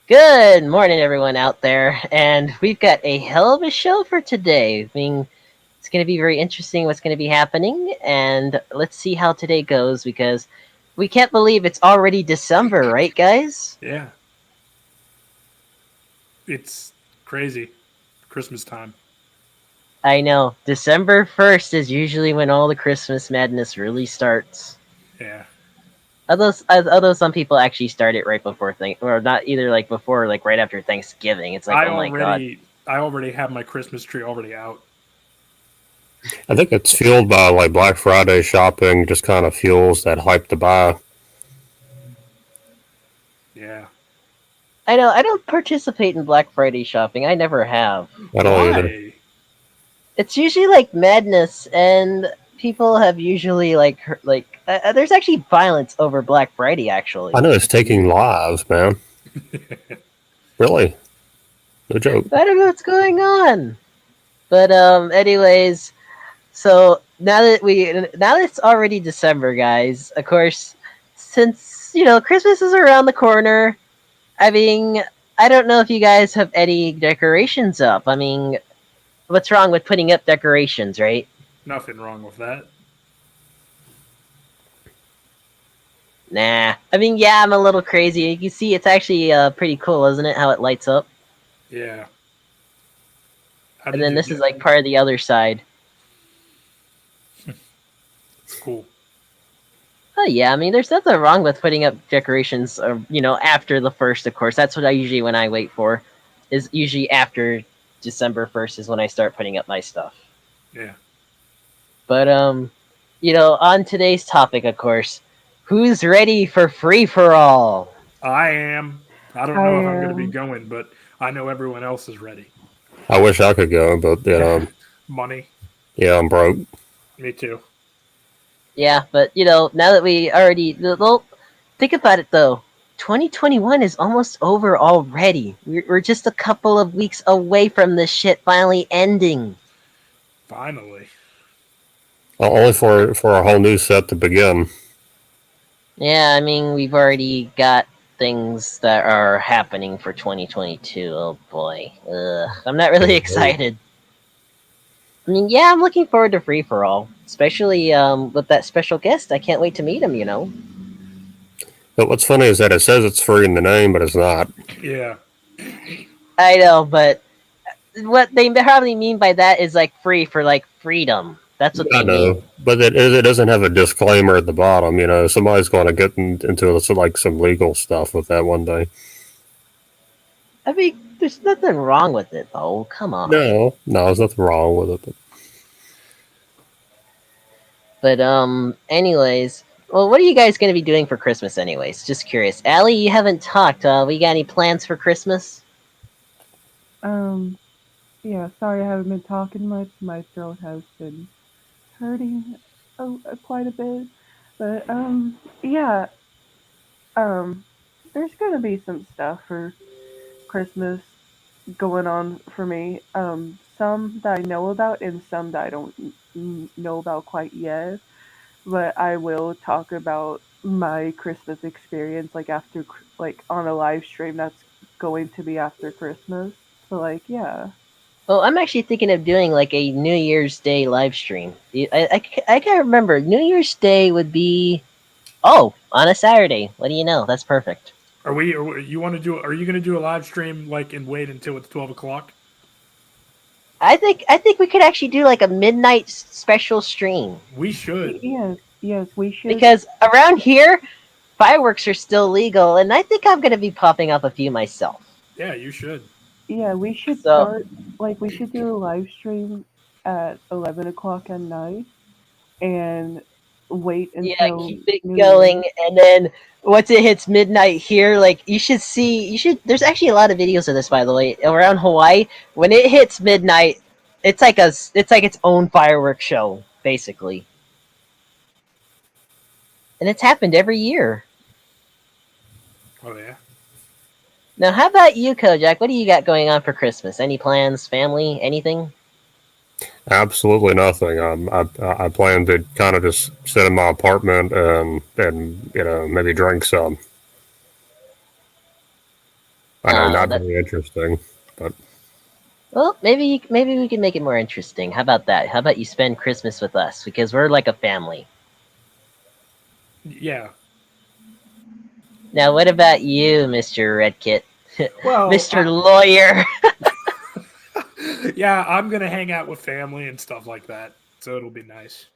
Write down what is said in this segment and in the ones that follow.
Good morning, everyone out there, and we've got a hell of a show for today. It's going to be very interesting what's going to be happening, and let's see how today goes because we can't believe it's already December, right, guys? Yeah, it's crazy. Christmas time. I know December 1st is usually when all the Christmas madness really starts. Yeah, Although some people actually start it right before or not either like before, like right after Thanksgiving. It's like, I oh my god. already, I already have my Christmas tree already out. I think it's fueled by like Black Friday shopping, just kind of fuels that hype to buy. Yeah. I know I don't participate in Black Friday shopping. I never have. I don't either. Why? It's usually like madness, and people have usually there's actually violence over Black Friday. I Actually, know it's taking lives, man. Really, no joke. I don't know what's going on. But anyways, so now that it's already December, guys. Of course, since Christmas is around the corner. I mean, I don't know if you guys have any decorations up. I mean, what's wrong with putting up decorations, right? Nothing wrong with that. Nah. I mean, yeah, I'm a little crazy. You can see it's actually pretty cool, isn't it? How it lights up. Yeah. How And did then you this is get? like part of the other side. Cool. Oh yeah, I mean, there's nothing wrong with putting up decorations, after the first. Of course, that's what I usually when I wait for, is usually after December 1st is when I start putting up my stuff. Yeah. But on today's topic, of course, who's ready for free for all? I am. I don't I know if I'm going to be am. going, but I know everyone else is ready. I wish I could go, but Money. yeah, I'm broke. Me too. Yeah, but now that we already well, think about it though. 2021 is almost over already. We're just a couple of weeks away from this shit finally ending. Finally. Only for a whole new set to begin. Yeah, I mean, we've already got things that are happening for 2022. Oh boy. I'm not really excited. I mean, yeah, I'm looking forward to Free for All, especially with that special guest. I can't wait to meet him. But what's funny is that it says it's free in the name, but it's not. Yeah. I know, but what they probably mean by that is like free for like freedom. That's what I they mean. know, but it doesn't have a disclaimer at the bottom. You know, somebody's going to get into like some legal stuff with that one day. I mean, there's nothing wrong with it though. Come on. No, there's nothing wrong with it. But But anyways, well, what are you guys gonna be doing for Christmas, anyways? Just curious. Allie, you haven't talked. We got any plans for Christmas? Um, yeah, sorry I haven't been talking much. My throat has been hurting quite a bit. But, yeah, um, there's gonna be some stuff for Christmas going on for me. Some that I know about and some that I don't know about quite yet. But I will talk about my Christmas experience, like like on a live stream that's going to be after Christmas. So, like, yeah. Well, I'm actually thinking of doing like a New Year's Day live stream. I can't remember. New Year's Day would be on a Saturday. What do you know? That's perfect. You want to do? Are you going to do a live stream like and wait until it's 12 o'clock? I think we could actually do like a midnight special stream We should. Yes, yes, we should. because around here fireworks are still legal, and I think I'm gonna be popping up a few myself. Yeah, you should. Yeah, we should So start. Like, we should do a live stream at 11 o'clock at night and wait yeah, until keep it New Year's. going, and then once it hits midnight here, like you should. There's actually a lot of videos of this, by the way, around Hawaii. When it hits midnight, it's like its own fireworks show, basically, and it's happened every year. Oh yeah. Now, how about you, Kojak? What do you got going on for Christmas? Any plans, family, anything? absolutely nothing. I plan to kind of just sit in my apartment and maybe drink some. I know, not That, very interesting, but well, maybe we can make it more interesting. How about that? How about you spend Christmas with us because we're like a family. Yeah. Now, what about you, Mister Redkit, Well, Mister Lawyer? yeah, I'm gonna hang out with family and stuff like that, so it'll be nice.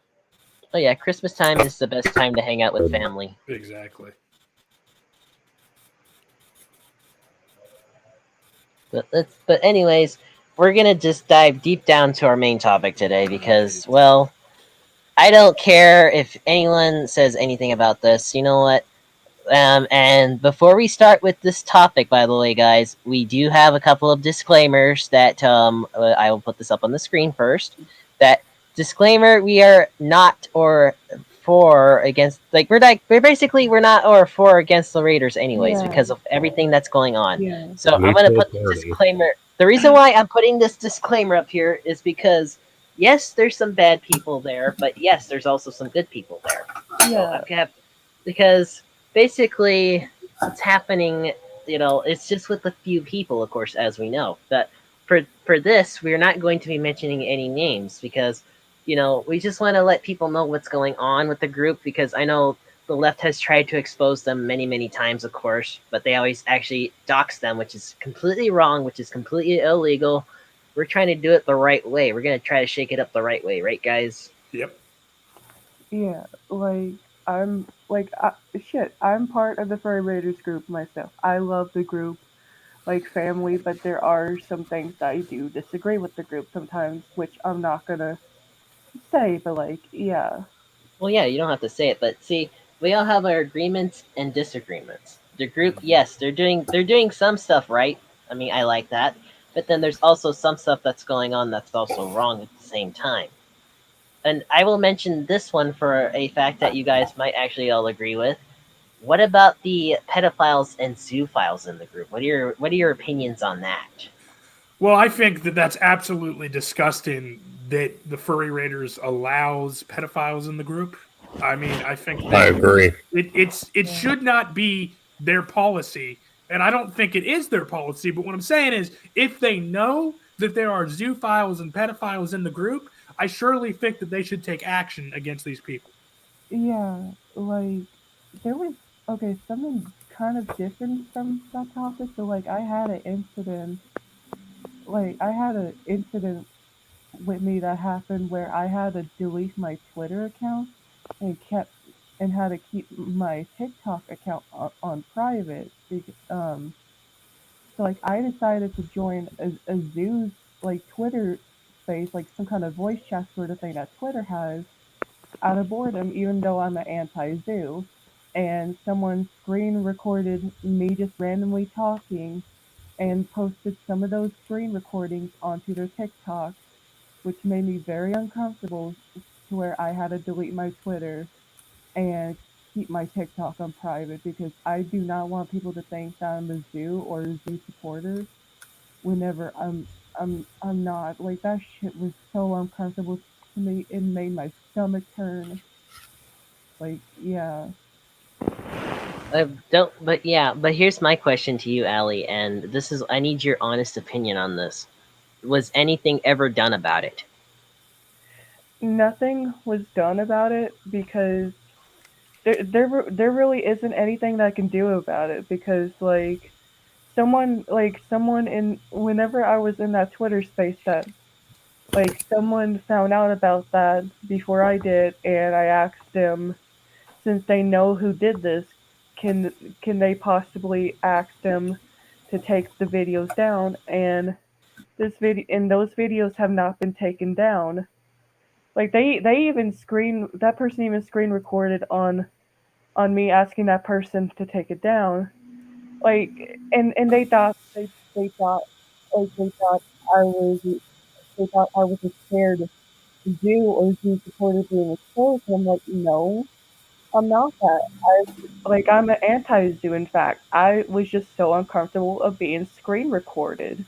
Oh yeah, Christmas time is the best time to hang out with family. Exactly. But anyways, we're gonna just dive deep down to our main topic today because, well, I don't care if anyone says anything about this. You know what? And before we start with this topic, by the way, guys, we do have a couple of disclaimers that I will put this up on the screen first. That disclaimer: we are not or for against, like we're not or for or against the Raiders, anyways, Yeah. because of everything that's going on. Yeah. So I'm gonna neutral put the party. disclaimer. The reason why I'm putting this disclaimer up here is because yes, there's some bad people there, but yes, there's also some good people there. So Yeah. I've kept because basically what's happening, it's just with a few people, of course, as we know. But for this, we're not going to be mentioning any names because we just want to let people know what's going on with the group because I know the left has tried to expose them many times, of course, but they always actually dox them, which is completely wrong, which is completely illegal. We're trying to do it the right way. We're going to try to shake it up the right way, right, guys? Yep. Yeah. Like I'm like shit. I'm part of the Furry Raiders group myself. I love the group like family, but there are some things that I do disagree with the group sometimes, which I'm not gonna say. But like, yeah, Well, yeah, you don't have to say it, but see, we all have our agreements and disagreements. The group, yes, they're doing some stuff right. I mean, I like that, but then there's also some stuff that's going on that's also wrong at the same time. And I will mention this one for a fact that you guys might actually all agree with. What about the pedophiles and zoophiles in the group? What are your opinions on that? Well, I think that that's absolutely disgusting that the Furry Raiders allows pedophiles in the group. I mean, I think I that agree. it should not be their policy, and I don't think it is their policy. But what I'm saying is, if they know that there are zoophiles and pedophiles in the group, I surely think that they should take action against these people. yeah. Like there was something kind of different from that topic. So like, I had an incident with me that happened where I had to delete my Twitter account and kept and had to keep my TikTok account on private. So like I decided to join a zoo's like Twitter space, like some kind of voice chat sort of thing that Twitter has, out of boredom, even though I'm an anti-zoo. And someone screen recorded me just randomly talking and posted some of those screen recordings onto their TikTok, which made me very uncomfortable to where I had to delete my Twitter and keep my TikTok on private because I do not want people to think that I'm a zoo or a zoo supporter whenever I'm not. Like that shit was so uncomfortable to me. It made my stomach turn. Like, yeah. Don't. But yeah. But here's my question to you, Ali, and this is I need your honest opinion on this. Was anything ever done about it? Nothing was done about it because there really isn't anything that I can do about it because someone in whenever I was in that Twitter space that someone found out about that before I did, and I asked them, since they know who did this, can can they possibly ask them to take the videos down? And those videos have not been taken down. Like they even that person even screen recorded on me asking that person to take it down. Like and they thought they thought I was they thought I was a scared Jew or Jew supporter being exposed. And I'm like, no, I'm not that. I'm an anti-Jew. In fact, I was just so uncomfortable of being screen recorded.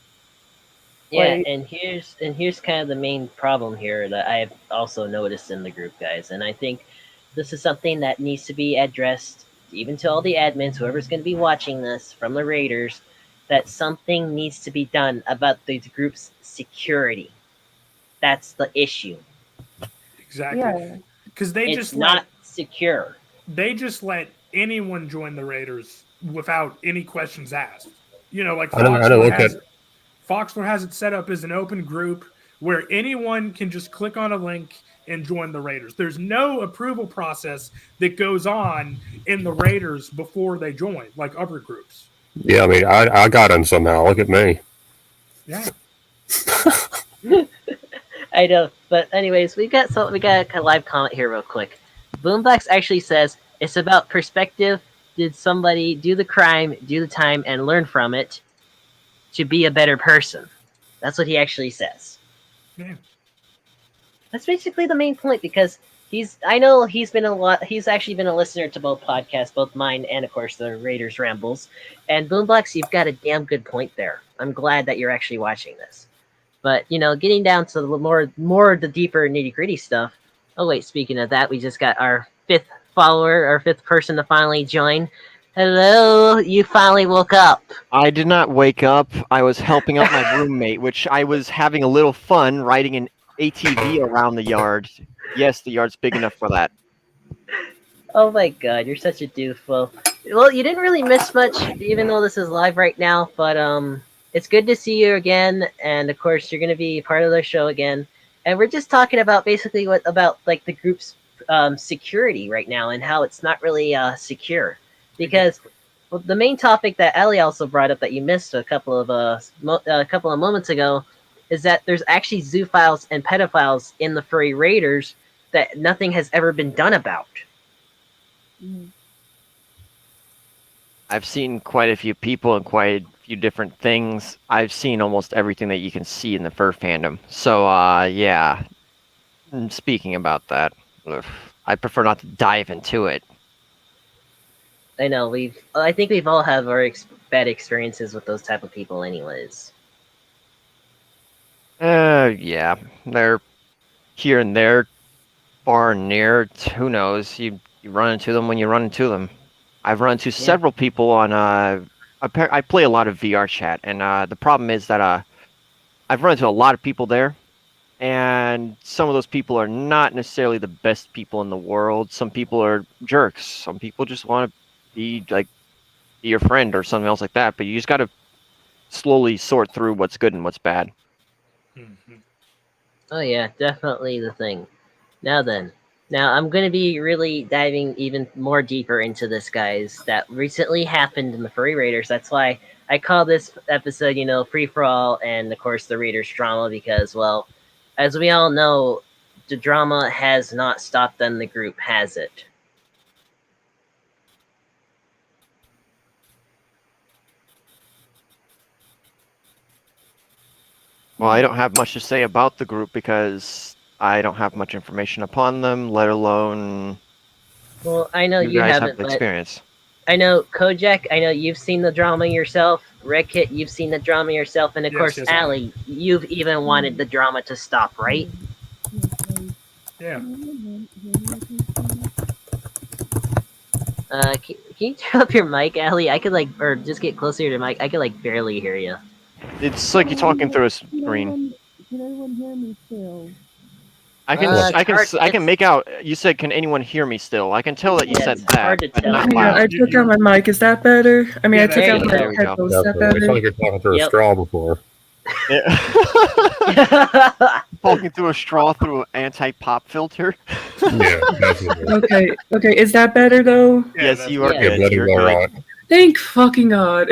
Yeah, Like, and here's kind of the main problem here that I've also noticed in the group, guys, and I think this is something that needs to be addressed even to all the admins, whoever's going to be watching this from the Raiders. that something needs to be done about the group's security. That's the issue. Exactly. Yeah. Because they It's just not secure. let anyone join the Raiders without any questions asked. You know, like I know. Foxler has it set up as an open group where anyone can just click on a link and join the Raiders. There's no approval process that goes on in the Raiders before they join, like other groups. Yeah, I mean, I got in somehow. Look at me. Yeah. I know, but anyways, we got a live comment here real quick. Boombox actually says it's about perspective. Did somebody do the crime, do the time, and learn from it to be a better person? That's what he actually says. Yeah. That's basically the main point because I know he's actually been a listener to both podcasts, both mine and of course the Raiders Rambles. And Boombox, you've got a damn good point there. I'm glad that you're actually watching this. But getting down to the more the deeper nitty gritty stuff. Oh wait, speaking of that, we just got our fifth follower, our fifth person to finally join. Hello, you finally woke up. I did not wake up. I was helping out my roommate, which I was having a little fun riding an ATV around the yard. Yes, the yard's big enough for that. Oh my god, you're such a doofus. Well, you didn't really miss much, even though this is live right now, but it's good to see you again, and of course you're gonna be part of the show again. And we're just talking about basically about like the group's security right now and how it's not really secure. Because the main topic that Ellie also brought up that you missed a couple of moments ago is that there's actually zoophiles and pedophiles in the furry raiders that nothing has ever been done about. I've seen quite a few people and quite a few different things. I've seen almost everything that you can see in the fur fandom. So, yeah. Speaking about that, I prefer not to dive into it. I know I think we've all had our bad experiences with those type of people, anyways. Yeah, they're here and there, far and near. Who knows? You run into them when you run into them. I've run into several people on. I play a lot of VR chat, and the problem is that I've run into a lot of people there, and some of those people are not necessarily the best people in the world. Some people are jerks. Some people just want to be your friend or something else like that. But you just got to slowly sort through what's good and what's bad. Mm-hmm. Oh yeah, definitely the thing. Now I'm going to be really diving even more deeper into this, guys, that recently happened in the Furry Raiders. That's why I call this episode, Free For All, and of course the Raiders drama, because, well, as we all know, the drama has not stopped in the group, has it? Well, I don't have much to say about the group because I don't have much information upon them, let alone. Well, I know you guys haven't, have the but experience. I know Kojak. I know you've seen the drama yourself. Redkit, you've seen the drama yourself, and of course, yes, Allie, you've even wanted the drama to stop, right? Yeah. Can you turn up your mic, Allie? I could or just get closer to the mic. I could barely hear you. It's like you're talking through a screen. Can anyone hear me still? I can make out. You said, "Can anyone hear me still?" I can tell that you Yeah, said it's hard that, to but not tell. Yeah, loud. I took out my mic. Is that better? I mean, Yeah, I took there out you my go. headphones. Is that Definitely. It's better? like you're talking through a Yep. straw before. Talking through a straw through an anti-pop filter. Yeah, definitely. Okay. Is that better though? Yeah, Yes, that's you are yeah. Yeah, good. bloody You're well good. right. Thank fucking God.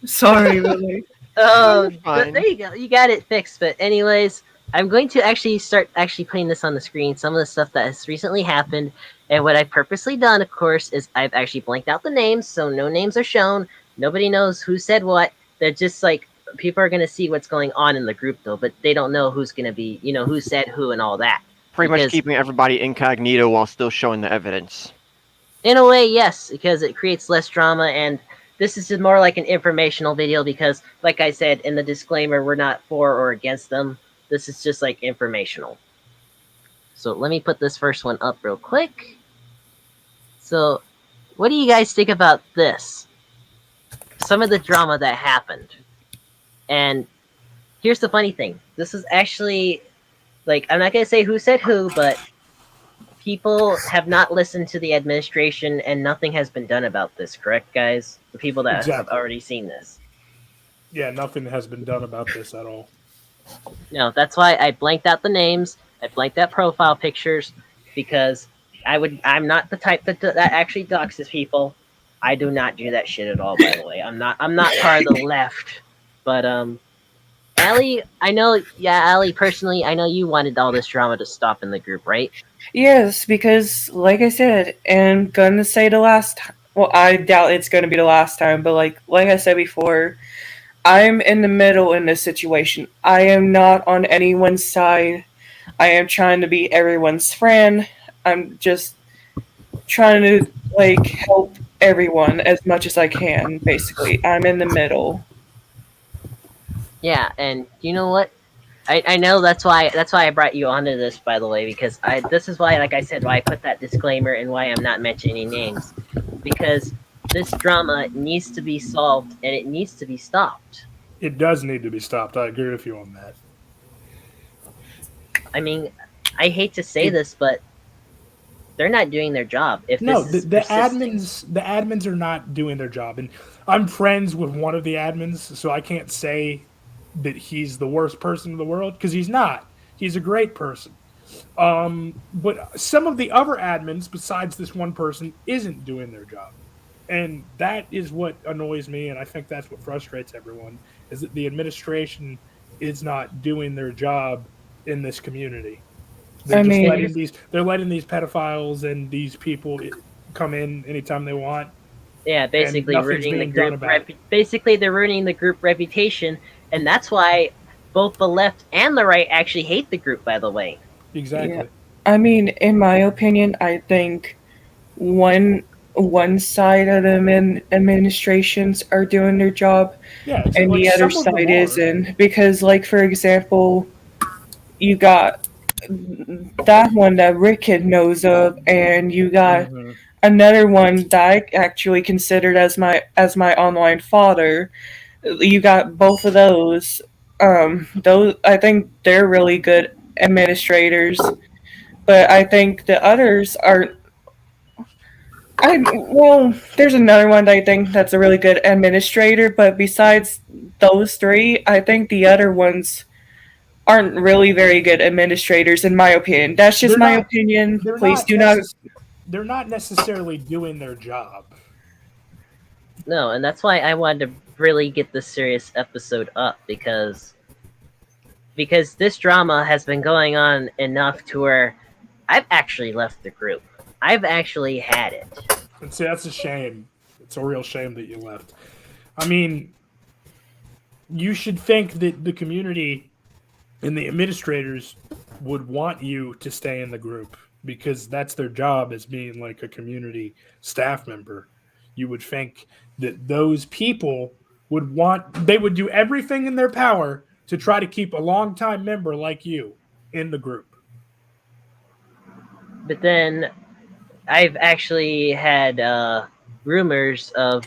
Sorry, really. Oh, You're fine. there you go. You got it fixed. But anyways, I'm going to actually start putting this on the screen. Some of the stuff that has recently happened, and what I've purposely done, of course, is I've actually blanked out the names, so no names are shown. Nobody knows who said what. They're just people are gonna see what's going on in the group though, but they don't know who's gonna be, who said who and all that. Pretty much Because- keeping everybody incognito while still showing the evidence. In a way, yes, because it creates less drama, and this is just more like an informational video because, like I said in the disclaimer, we're not for or against them. This is just informational. So let me put this first one up real quick. So, what do you guys think about this? some of the drama that happened. And here's the funny thing. This is actually, like, I'm not going to say who said who, but people have not listened to the administration and nothing has been done about this, correct, guys? The people that have Exactly. already seen this. Yeah, nothing has been done about this at all. No, that's why I blanked out the names. I blanked out profile pictures because I'm not the type that actually doxes people. I do not do that shit at all. By the way, I'm not part of the left. But Allie, I know. Yeah, Allie. Personally, I know you wanted all this drama to stop in the group, right? Yes, because like I said, and gonna say the last time. Well, I doubt it's gonna be the last time, but like I said before, I'm in the middle in this situation. I am not on anyone's side. I am trying to be everyone's friend. I'm just trying to like help everyone as much as I can. Basically, I'm in the middle. Yeah, and you know what? I know that's why I brought you onto this, by the way, because this is why, like I said, why I put that disclaimer and why I'm not mentioning names, because this drama needs to be solved and it needs to be stopped. It does need to be stopped. I agree with you on that. I mean, I hate to say this, but they're not doing their job. If No, this the is persisting. admins are not doing their job, and I'm friends with one of the admins, so I can't say that he's the worst person in the world because he's not. He's a great person. But some of the other admins, besides this one person, isn't doing their job, and that is what annoys me, and I think that's what frustrates everyone is that the administration is not doing their job in this community. They're I just mean- letting these pedophiles and these people come in anytime they want. Yeah, basically nothing's ruining the being done group. about it. Basically, they're ruining the group reputation, and that's why both the left and the right actually hate the group. By the way, Exactly. Yeah. I mean, in my opinion, I think one side of the administrations are doing their job, Yeah, it's and like the other some of them side are. isn't. Because, like for example, you got that one that Rickett knows of, and you got Mhm. another one that I actually considered as my online father. You got both of those. Those I think they're really good administrators, but I think the others are. There's another one that I think that's a really good administrator, but besides those three, I think the other ones aren't really very good administrators, in my opinion. That's just They're my not- opinion. They're Please not do not. They're not necessarily doing their job. no, and that's why I wanted to really get this serious episode up because this drama has been going on enough to where I've actually left the group. I've actually had it. And see, that's a shame. It's a real shame that you left. I mean, you should think that the community and the administrators would want you to stay in the group because that's their job as being like a community staff member. You would think that those people they would do everything in their power to try to keep a longtime member like you in the group. But then I've actually had rumors of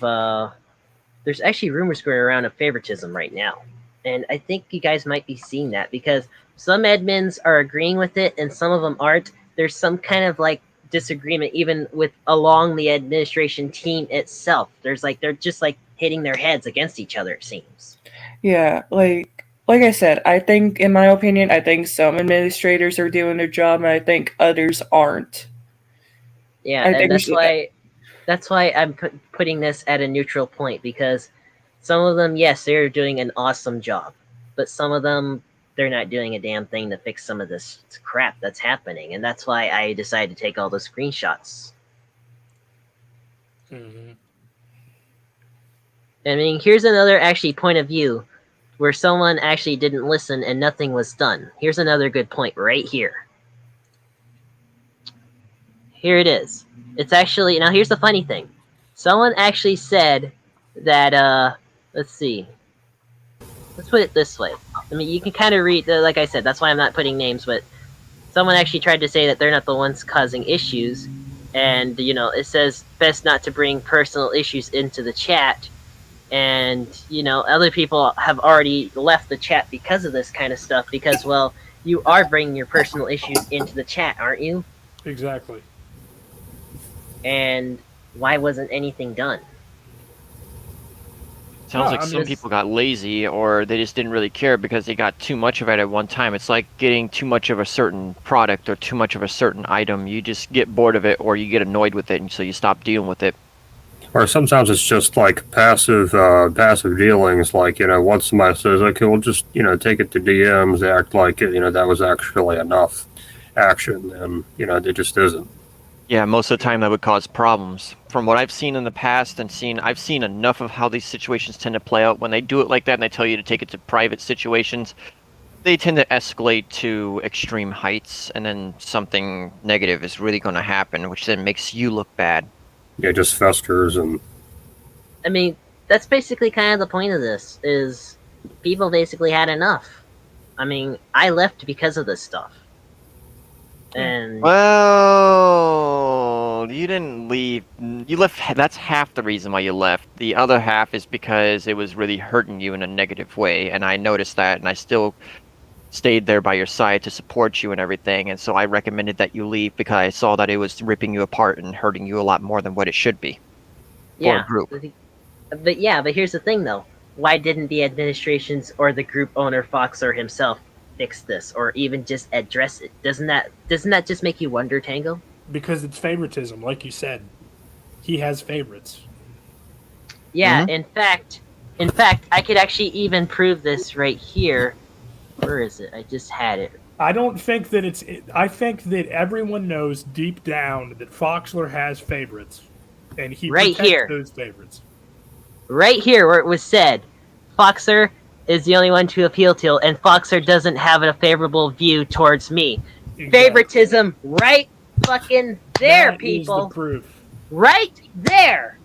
there's actually rumors going around of favoritism right now. And I think you guys might be seeing that because some admins are agreeing with it and some of them aren't. There's some kind of like disagreement even with along the administration team itself. There's like they're just like hitting their heads against each other, it seems. Yeah, like I said, I think, in my opinion, I think some administrators are doing their job, and I think others aren't. Yeah, I think and we that's should- why I'm putting this at a neutral point because some of them, yes, they're doing an awesome job, but some of them they're not doing a damn thing to fix some of this crap that's happening, and that's why I decided to take all those screenshots. Mm-hmm. I mean, here's another actually point of view where someone actually didn't listen and nothing was done. Here's another good point right here. Here it is. It's actually, now here's the funny thing. Someone actually said that, let's see. Let's put it this way. I mean, you can kind of read, like I said, that's why I'm not putting names, but someone actually tried to say that they're not the ones causing issues. And, you know, it says best not to bring personal issues into the chat. and other people have already left the chat because of this kind of stuff. Because, well, you are bringing your personal issues into the chat, aren't you? Exactly. And why wasn't anything done? Sounds No, like I some mean, people got lazy or they just didn't really care because they got too much of it at one time. It's like getting too much of a certain product or too much of a certain item. You just get bored of it or you get annoyed with it and so you stop dealing with it. Or sometimes it's just like passive dealings. Like, once somebody says, okay, we'll just, take it to DMs, act like, that was actually enough action. And, it just isn't. Yeah, most of the time that would cause problems. From what I've seen in the past I've seen enough of how these situations tend to play out. When they do it like that and they tell you to take it to private situations, they tend to escalate to extreme heights and then something negative is really going to happen, which then makes you look bad. Yeah, just festers and I mean, that's basically kind of the point of this, is people basically had enough. I mean, I left because of this stuff. And Well, you didn't leave. You left. That's half the reason why you left. The other half is because it was really hurting you in a negative way, and I noticed that, and I still stayed there by your side to support you and everything. And so I recommended that you leave because I saw that it was ripping you apart and hurting you a lot more than what it should be. yeah, a group. but here's the thing though. Why didn't the administrations or the group owner Foxer himself fix this, or even just address it? Doesn't that just make you wonder, Tango? because it's favoritism, like you said. He has favorites. Yeah, Mhm. in fact, I could actually even prove this right here. Where is it? I just had it. I don't think that I think that everyone knows deep down that Foxler has favorites, and he Right protects here. those favorites. Right here where it was said, Foxer is the only one to appeal to, and Foxer doesn't have a favorable view towards me. Exactly. Favoritism right fucking there, That is people. the proof. Right there.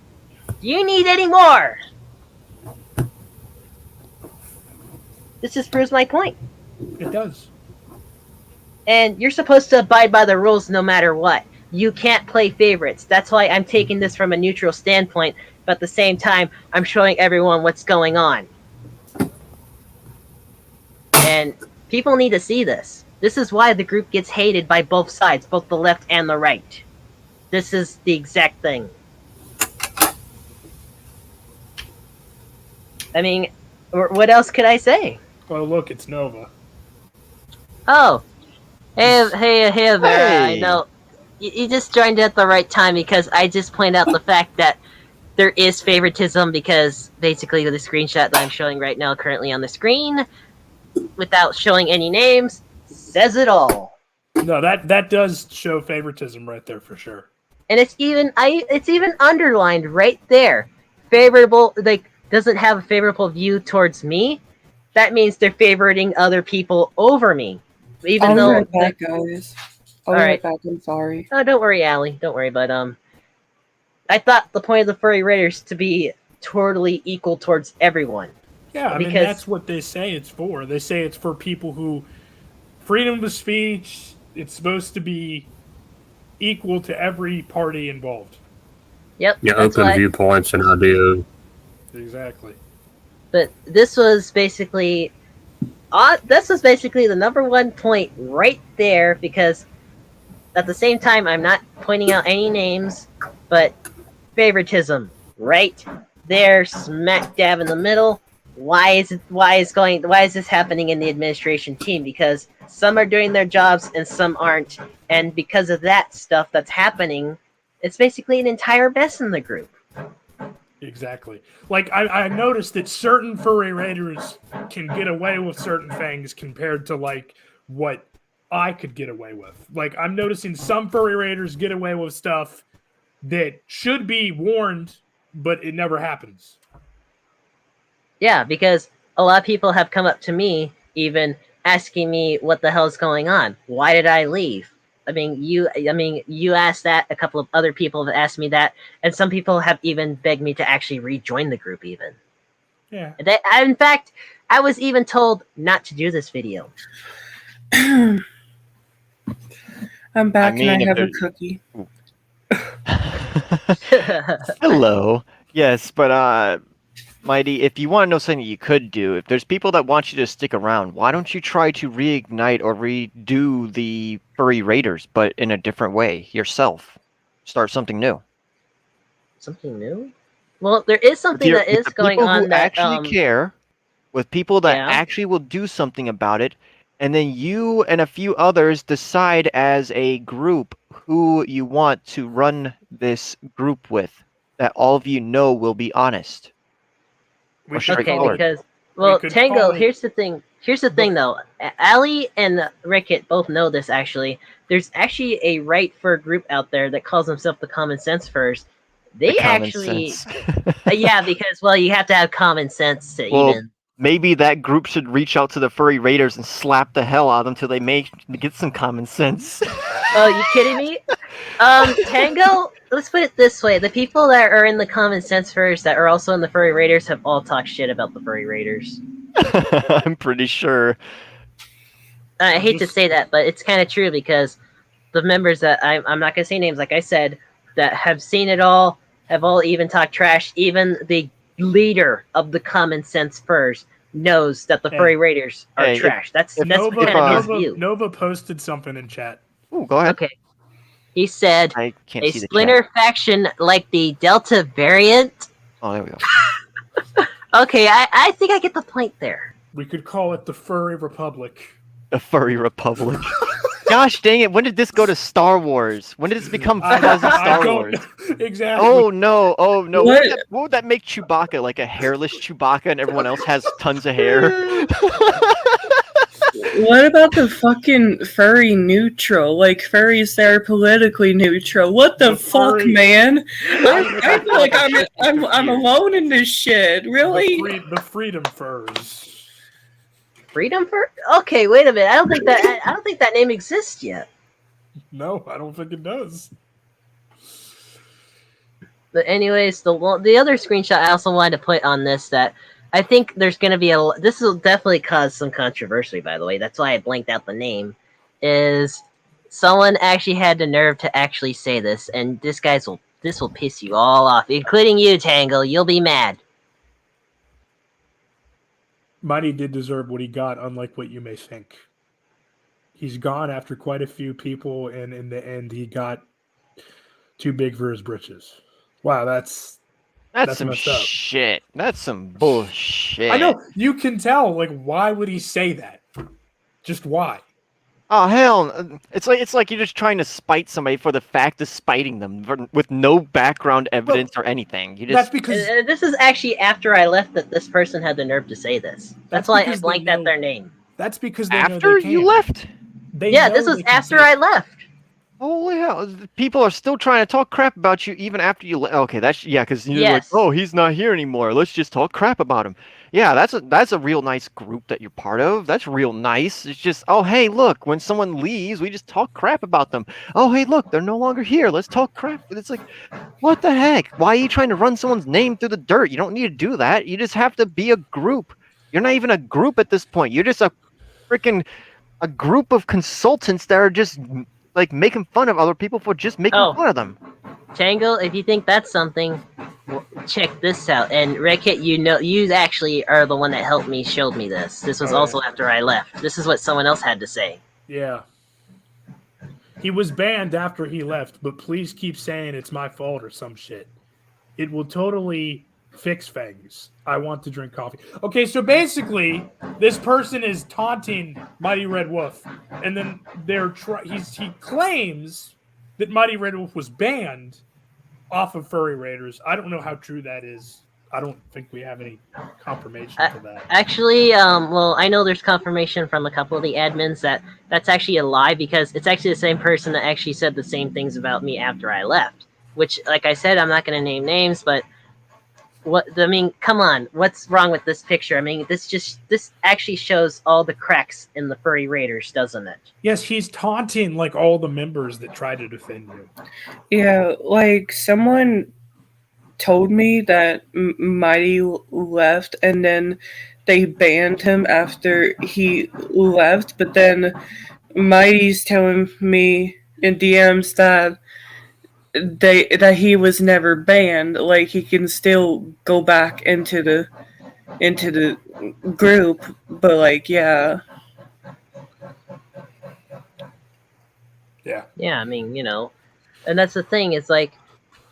Do you need any more? This just proves my point. It does. And you're supposed to abide by the rules no matter what. You can't play favorites. That's why I'm taking this from a neutral standpoint, but at the same time, I'm showing everyone what's going on. And people need to see this. This is why the group gets hated by both sides, both the left and the right. This is the exact thing. I mean, what else could I say? Oh, look, it's Nova. Oh, hey, Vera. I Hey. know you just joined at the right time because I just pointed out the fact that there is favoritism because basically the screenshot that I'm showing right now currently on the screen, without showing any names, says it all. No, that does show favoritism right there for sure. And it's even underlined right there. Favorable, like, doesn't have a favorable view towards me. That means they're favoriting other people over me. Even I'll be though right back, guys. I'll be Alright. right back. I'm sorry. Oh, don't worry, Allie. Don't worry, but I thought the point of the furry raiders to be totally equal towards everyone. Yeah, I mean Because- that's what they say it's for. They say it's for people who freedom of speech. It's supposed to be equal to every party involved. Yep. yeah, that's open why- viewpoints and ideas. Exactly. But this was basically the number one point right there, because at the same time I'm not pointing out any names, but favoritism right there, smack dab in the middle. Why is this happening in the administration team? Because some are doing their jobs and some aren't, and because of that stuff that's happening, it's basically an entire mess in the group. Exactly. Like I noticed that certain furry raiders can get away with certain things compared to like what I could get away with. Like I'm noticing some furry raiders get away with stuff that should be warned, but it never happens. Yeah, because a lot of people have come up to me even asking me what the hell's going on. Why did I leave? I mean, you asked that. A couple of other people have asked me that, and some people have even begged me to actually rejoin the group. Even Yeah. in fact, I was even told not to do this video. I'm back I mean, and I if have a there's- cookie. Hello. Yes, but Mighty, if you want to know something you could do, if there's people that want you to stick around, why don't you try to reignite or redo the Furry Raiders, but in a different way yourself? Start something new. Something new? Well, there is something that With is the going people on who that actually care, with people that Yeah. actually will do something about it, and then you and a few others decide as a group who you want to run this group with, that all of you know will be honest. We Or should Okay, call it- because well, could Tango. call it- Here's the thing. Here's the thing, though. Ali and Rickett both know this. Actually, there's actually a right fur group out there that calls themselves the Common Sense Furs. They The common actually, sense. yeah, because well, you have to have common sense to Well, even. Maybe that group should reach out to the Furry Raiders and slap the hell out of them till they get some common sense. Oh, you kidding me? Tango. Let's put it this way: the people that are in the Common Sense Furs that are also in the Furry Raiders have all talked shit about the Furry Raiders. I'm pretty sure. I hate to Just- say that, but it's kind of true because the members that I'm not gonna say names, like I said, that have seen it all have all even talked trash. Even the leader of the Common Sense Furs knows that the Hey. Furry Raiders are Hey, if- trash. That's if that's Nova, kind of his Nova, view. Nova posted something in chat. Ooh, go ahead. Okay, he said I can't a see the splinter chat. faction like the Delta variant. Oh, there we go. Okay, I think I get the point there. We could call it the Furry Republic. The Furry Republic. Gosh dang it! When did this go to Star Wars? When did this become I Star don't Wars? exactly. Oh no! Oh no! What? What would that make Chewbacca? Like a hairless Chewbacca, and everyone else has tons of hair. What about the fucking furry neutral? Like furries that are politically neutral. What the The fuck, furry- man? I feel like I'm alone in this shit. Really? The Freedom Furs. Freedom Fur? Okay, wait a minute. I don't think that name exists yet. No, I don't think it does. But anyways, the other screenshot I also wanted to put on this that I think there's going to be this will definitely cause some controversy, by the way. That's why I blanked out the name. Is someone actually had the nerve to actually say this, and this will piss you all off, including you, Tango. You'll be mad. Mighty did deserve what he got, unlike what you may think. He's gone after quite a few people, and in the end, he got too big for his britches. Wow, that's That's some messed up. shit. That's some bullshit. I know you can tell. Like, why would he say that? Just why? Oh hell! It's like you're just trying to spite somebody for the fact of spiting them with no background evidence or anything. You That's just because This is actually after I left that this person had the nerve to say this. That's That's why I because they blanked out know- their name. they know after they you can. left. They Yeah, know this was they can after say- I left. Holy hell! People are still trying to talk crap about you even after you left. Okay, that's because you're Yes. like, oh, he's not here anymore. Let's just talk crap about him. Yeah, that's a real nice group that you're part of. That's real nice. It's just, oh, hey, look, when someone leaves, we just talk crap about them. Oh, hey, look, they're no longer here. Let's talk crap. It's like, what the heck? Why are you trying to run someone's name through the dirt? You don't need to do that. You just have to be a group. You're not even a group at this point. You're just a group of consultants that are just like making fun of other people for just making Oh. fun of them. Tango, if you think that's something, well, check this out. And Rekit, you actually are the one that helped me, showed me this. This was Oh, yeah. also after I left. This is what someone else had to say. Yeah. He was banned after he left, but please keep saying it's my fault or some shit. It will totally fix things. I want to drink coffee. Okay, so basically, this person is taunting Mighty Red Wolf, and then he claims that Mighty Red Wolf was banned off of Furry Raiders. I don't know how true that is. I don't think we have any confirmation to that. Actually, well, I know there's confirmation from a couple of the admins that that's actually a lie because it's actually the same person that actually said the same things about me after I left. Which, like I said, I'm not going to name names, but come on, what's wrong with this picture? I mean, this actually shows all the cracks in the Furry Raiders, doesn't it? Yes, he's taunting like all the members that try to defend you. Yeah, like someone told me that Mighty left and then they banned him after he left, but then Mighty's telling me in DMs that that he was never banned. Like he can still go back into the group, but like yeah. Yeah. Yeah, I mean, and that's the thing.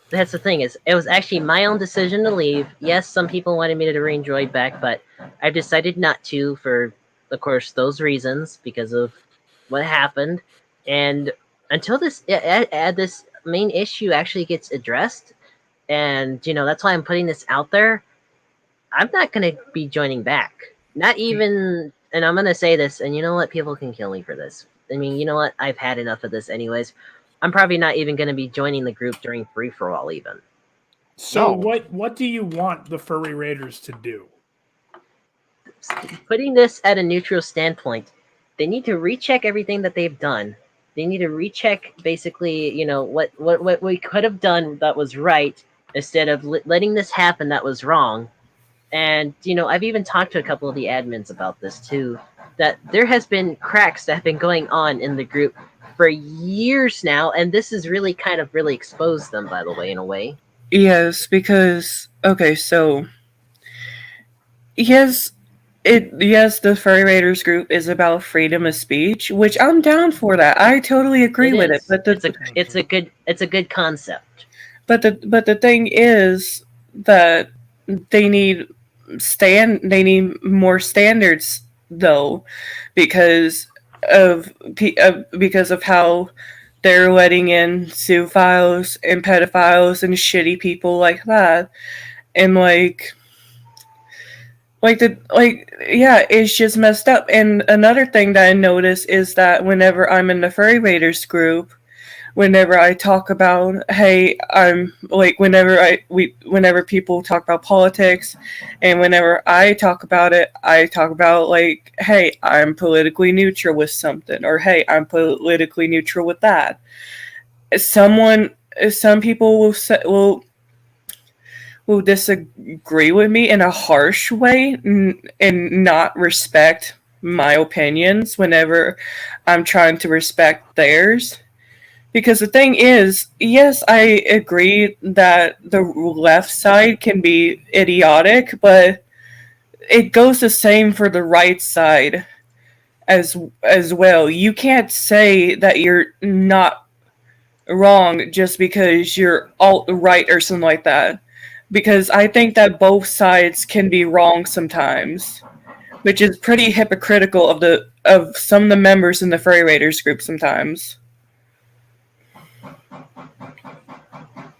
That's the thing is, it was actually my own decision to leave. Yes, some people wanted me to re-enjoy back, but I've decided not to for, of course, those reasons because of what happened. And until this main issue actually gets addressed, and that's why I'm putting this out there. I'm not gonna be joining back. Not even, and I'm gonna say this, and you know what? People can kill me for this. I mean, you know what? I've had enough of this, anyways. I'm probably not even gonna be joining the group during free for all, even. So No. what do you want the Furry Raiders to do? Putting this at a neutral standpoint, they need to recheck everything that they've done. They need to recheck basically, what we could have done that was right instead of letting this happen that was wrong. And I've even talked to a couple of the admins about this too. That there has been cracks that have been going on in the group for years now, and this has really kind of really exposed them. By the way, in a way. Yes, because okay, so yes, the Furry Raiders group is about freedom of speech, which I'm down for that. I totally agree with it. Is. But It's a good concept. but the thing is that they need they need more standards though, because because of how they're letting in zoophiles and pedophiles and shitty people like that, and yeah, it's just messed up. And another thing that I notice is that whenever I'm in the Furry Raiders group, whenever I talk about, hey, I'm like, whenever people talk about politics, and whenever I talk about it, I talk about like, hey, I'm politically neutral with something, or hey, I'm politically neutral with that. Some people will disagree with me in a harsh way and not respect my opinions whenever I'm trying to respect theirs. Because the thing is, yes, I agree that the left side can be idiotic, but it goes the same for the right side as well. You can't say that you're not wrong just because you're alt-right or something like that. Because I think that both sides can be wrong sometimes, which is pretty hypocritical of some of the members in the Furry Raiders group sometimes.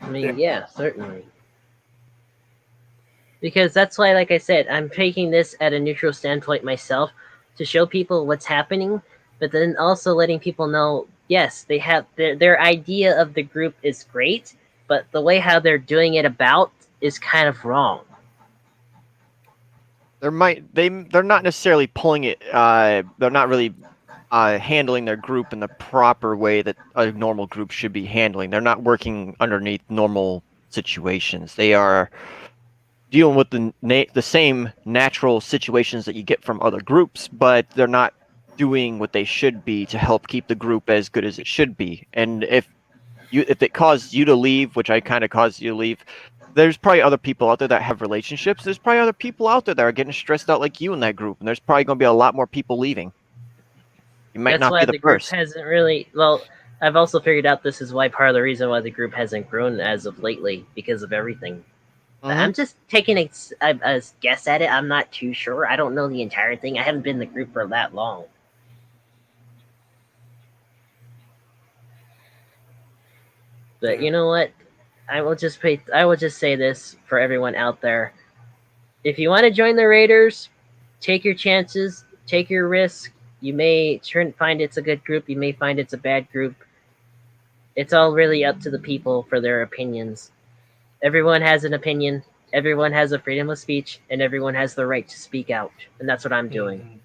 I mean, yeah, certainly. Because that's why, like I said, I'm taking this at a neutral standpoint myself to show people what's happening, but then also letting people know, yes, they have their idea of the group is great, but the way how they're doing it about is kind of wrong. They're not necessarily pulling it. They're not really handling their group in the proper way that a normal group should be handling. They're not working underneath normal situations. They are dealing with the same natural situations that you get from other groups, but they're not doing what they should be to help keep the group as good as it should be. And if it caused you to leave, which I kind of caused you to leave, there's probably other people out there that have relationships. There's probably other people out there that are getting stressed out like you in that group, and there's probably going to be a lot more people leaving. You might That's not why be the the group first. hasn't really. Well, I've also figured out this is why part of the reason why the group hasn't grown as of lately because of everything. Mhm. I'm just taking a guess at it. I'm not too sure. I don't know the entire thing. I haven't been in the group for that long. But you know what? I will just say this for everyone out there. If you want to join the Raiders, take your chances, take your risk. You may find it's a good group, you may find it's a bad group. It's all really up to the people for their opinions. Everyone has an opinion, everyone has a freedom of speech, and everyone has the right to speak out. And that's what I'm doing. Mhm.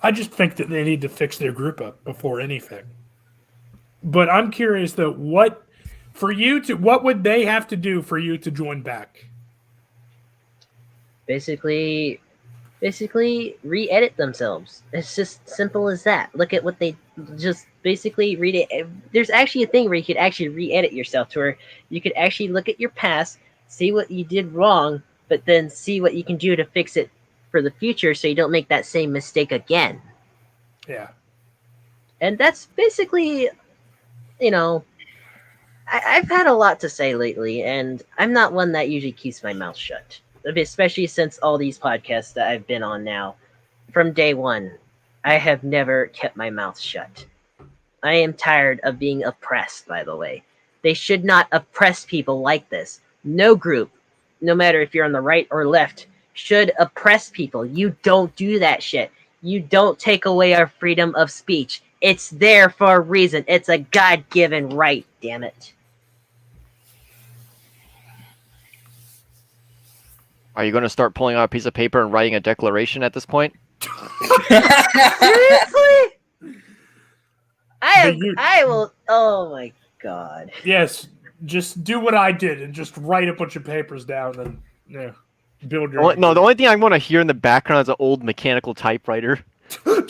I just think that they need to fix their group up before anything. But I'm curious though, what would they have to do for you to join back? Basically, basically re-edit themselves. It's just simple as that. Look at what they just basically read it. There's actually a thing where you could actually re-edit yourself to where you could actually look at your past, see what you did wrong, but then see what you can do to fix it for the future so you don't make that same mistake again. Yeah. And that's basically, you know, I've had a lot to say lately, and I'm not one that usually keeps my mouth shut. Especially since all these podcasts that I've been on now, from day one, I have never kept my mouth shut. I am tired of being oppressed, by the way. They should not oppress people like this. No group, no matter if you're on the right or left, should oppress people. You don't do that shit. You don't take away our freedom of speech. It's there for a reason. It's a God-given right, damn it. Are you going to start pulling out a piece of paper and writing a declaration at this point? Seriously? But you- I will. Oh my god. Yes. Just do what I did and just write a bunch of papers down and build your. own No, the only thing I want to hear in the background is an old mechanical typewriter. or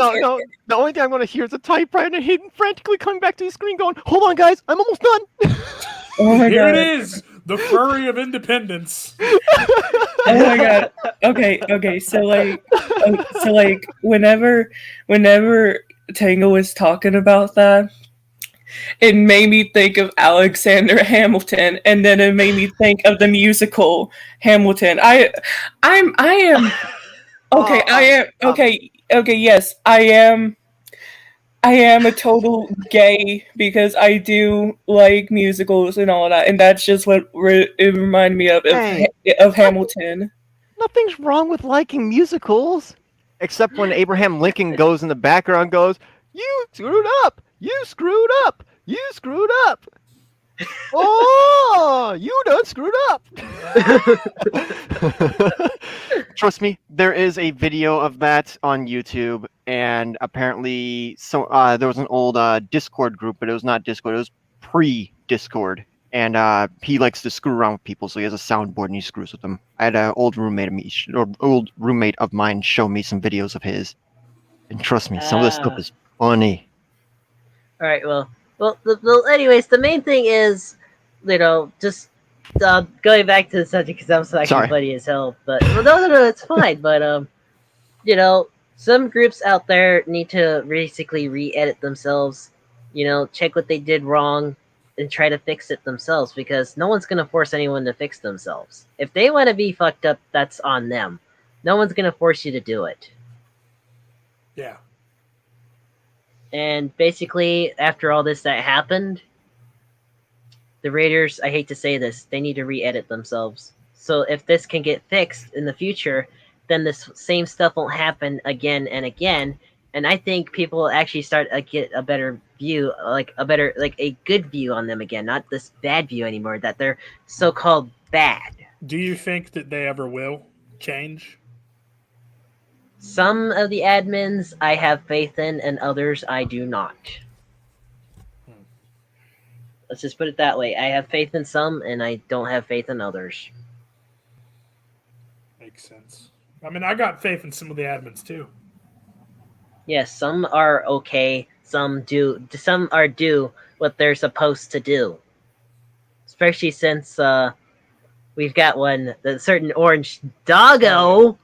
No. The only thing I want to hear is a typewriter and him frantically coming back to the screen going, "Hold on, guys, I'm almost done." Oh my Here god. it is, the furry of independence. Oh my god. Okay. So like, whenever Tango was talking about that, it made me think of Alexander Hamilton, and then it made me think of the musical Hamilton. I am yes, I am a total gay because I do like musicals and all that, and that's just what it reminded me of of Hamilton. Nothing's wrong with liking musicals, except when Abraham Lincoln goes in the background and goes, "You screwed up! You screwed up! You screwed up! Oh, you done screwed up!" Trust me, there is a video of that on YouTube, and apparently, there was an old Discord group, but it was not Discord; it was pre-Discord. And he likes to screw around with people, so he has a soundboard and he screws with them. I had an old roommate of mine show me some videos of his, and trust me, some of this stuff is funny. All right. Well. Anyways, the main thing is, just going back to the subject because I'm so actually funny as hell. But no, it's fine. But some groups out there need to basically re-edit themselves. Check what they did wrong and try to fix it themselves, because no one's gonna force anyone to fix themselves. If they want to be fucked up, that's on them. No one's gonna force you to do it. Yeah. And basically, after all this that happened, the Raiders, I hate to say this, they need to re-edit themselves. So if this can get fixed in the future, then this same stuff won't happen again and again. And I think people will actually start to get a better view, a good view on them again, not this bad view anymore, that they're so-called bad. Do you think that they ever will change? Some of the admins I have faith in, and others I do not. Let's just put it that way. I have faith in some, and I don't have faith in others. Makes sense. I mean, I got faith in some of the admins too. Yes, some are okay. Some are do what they're supposed to do. Especially since we've got the certain Orange Doggo.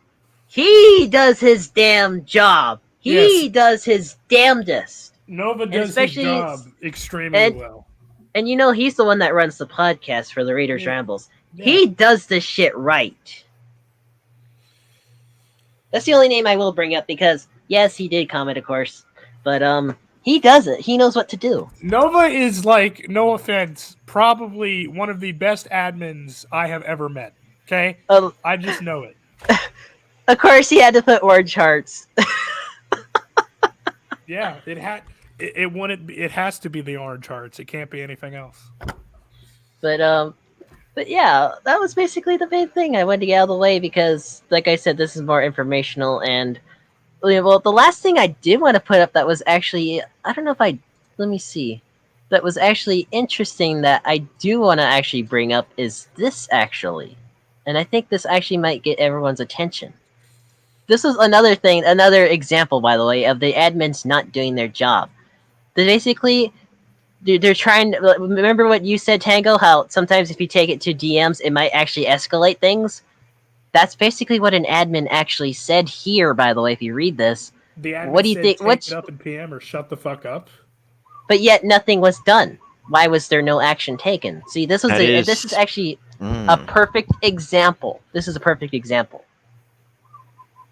He does his damn job. He does his damnedest. Nova does his job extremely well. And he's the one that runs the podcast for the Raiders Rambles. Yeah. He does this shit right. That's the only name I will bring up because, yes, he did comment, of course. But he does it. He knows what to do. Nova is, like, no offense, probably one of the best admins I have ever met. Okay? I just know it. Of course, he had to put orange hearts. Yeah, it has to be the orange hearts. It can't be anything else. But yeah, that was basically the main thing I wanted to get out of the way because, like I said, this is more informational. And well, the last thing I did want to put up that was actually, I don't know if let me see. that was actually interesting that I do want to actually bring up is this actually. And I think this actually might get everyone's attention. This is another thing, another example, by the way, of the admins not doing their job. They basically, they're trying to, remember what you said, Tango, how sometimes if you take it to DMs, it might actually escalate things? That's basically what an admin actually said here, by the way, if you read this. The admin What do you said, think- Take what's- it up in PM or shut the fuck up. But yet nothing was done. Why was there no action taken? See, this That is actually a Mm. perfect example. This is a perfect example.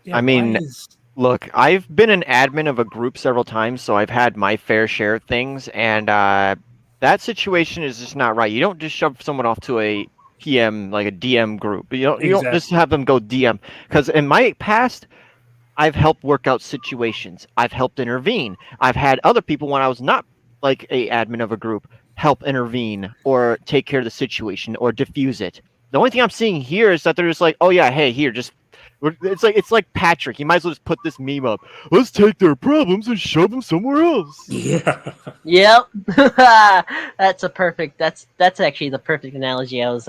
Yeah, I mean, why is- Look, I've been an admin of a group several times, so I've had my fair share of things, and that situation is just not right. You don't just shove someone off to a PM, like a DM group. You don't just Exactly. have them go DM. Because in my past, I've helped work out situations. I've helped intervene. I've had other people, when I was not like a admin of a group, help intervene or take care of the situation or diffuse it. The only thing I'm seeing here is that they're just like, oh yeah, hey, here, just it's like Patrick. You might as well just put this meme up. Let's take their problems and shove them somewhere else. Yeah. Yep. That's a perfect. That's actually the perfect analogy I was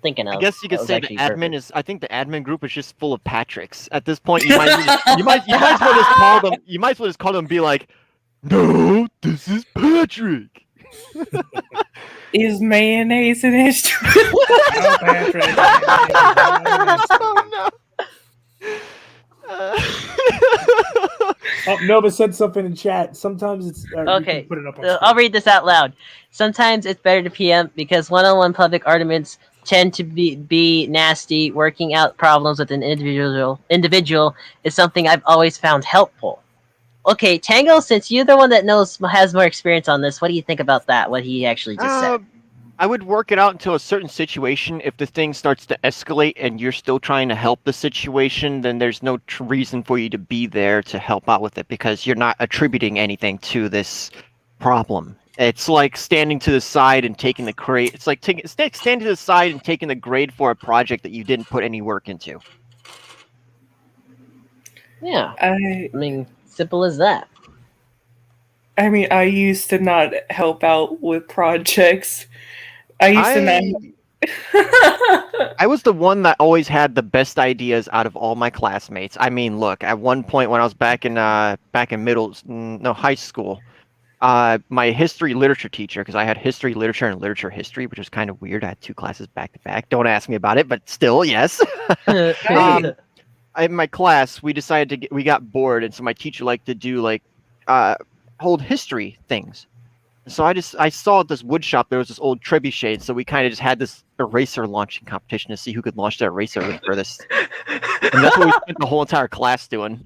thinking of. I guess you could That was say the actually admin perfect. is. I think the admin group is just full of Patricks. At this point, you might as well just call them. You might as well just call them and be like, no, this is Patrick. Is mayonnaise an instrument? Oh, Patrick. Oh no. Oh, Nova said something in chat. Sometimes it's you Okay, can put it up on I'll read this out loud. Sometimes it's better to PM because one-on-one public arguments tend to be nasty. Working out problems with an individual is something I've always found helpful. Okay, Tango, since you're the one that has more experience on this, what do you think about that? What he actually just said? I would work it out until a certain situation. If the thing starts to escalate and you're still trying to help the situation, then there's no reason for you to be there to help out with it because you're not attributing anything to this problem. It's like standing to the side and taking the grade. It's like standing to the side and taking the grade for a project that you didn't put any work into. Yeah, I I mean, simple as that. mean, I used to not help out with projects. I used to not. I was the one that always had the best ideas out of all my classmates. I mean, look, at one point when I was back in high school, my history literature teacher, because I had history literature and literature history, which was kind of weird. I had two classes back to back. Don't ask me about it, but still, yes. In my class, we decided we got bored, and so my teacher liked to do hold history things. So I saw at this wood shop there was this old trebuchet, so we kind of just had this eraser launching competition to see who could launch the eraser the furthest. And that's what we spent the whole entire class doing.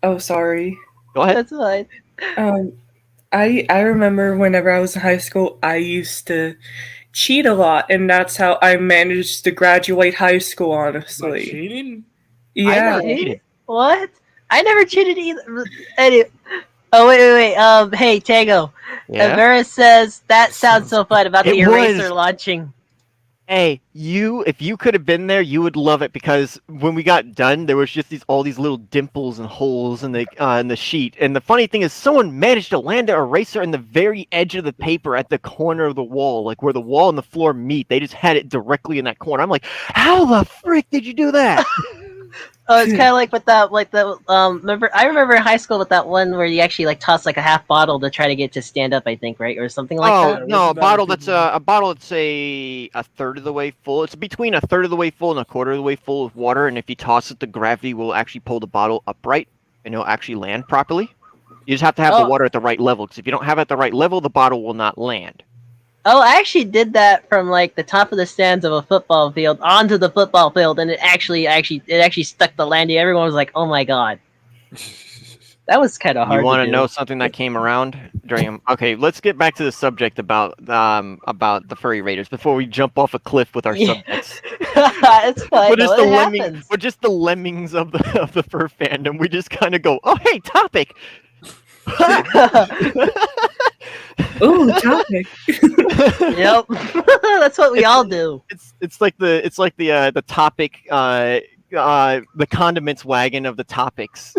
Oh, sorry. Go ahead. That's fine. I remember whenever I was in high school, I used to cheat a lot, and that's how I managed to graduate high school. By Honestly, cheating? yeah. I never cheated. What? I never cheated either. Anyway. Oh wait. Hey Tango. Yeah. Vera says that sounds so fun about the It eraser was. launching. Hey, if you could have been there, you would love it because when we got done, there was just all these little dimples and holes in the sheet. And the funny thing is, someone managed to land an eraser in the very edge of the paper at the corner of the wall, like where the wall and the floor meet. They just had it directly in that corner. I'm like, how the frick did you do that? Oh, it's kind of like with that, I remember in high school with that one where you actually toss a half bottle to try to get to stand up, I think, right, or something like Oh that. no, a Wasn't that bottle a good that's a bottle that's a third of the way full. It's between a third of the way full and a quarter of the way full of water. And if you toss it, the gravity will actually pull the bottle upright, and it'll actually land properly. You just have to have the Oh. water at the right level, because if you don't have it at the right level, the bottle will not land. Oh, I actually did that from the top of the stands of a football field onto the football field, and it actually stuck the landing. Everyone was like, "Oh my god!" That was kind of hard. You want to to do. know something that came around during? Okay, let's get back to the subject about the furry raiders before we jump off a cliff with our Yeah. subjects. It's fine. We're just though, the it lemmings. happens. We're just the lemmings of the fur fandom. We just kind of go, oh hey, topic. Ooh, topic. Yep, that's what we all do. It's like the topic the condiments wagon of the topics.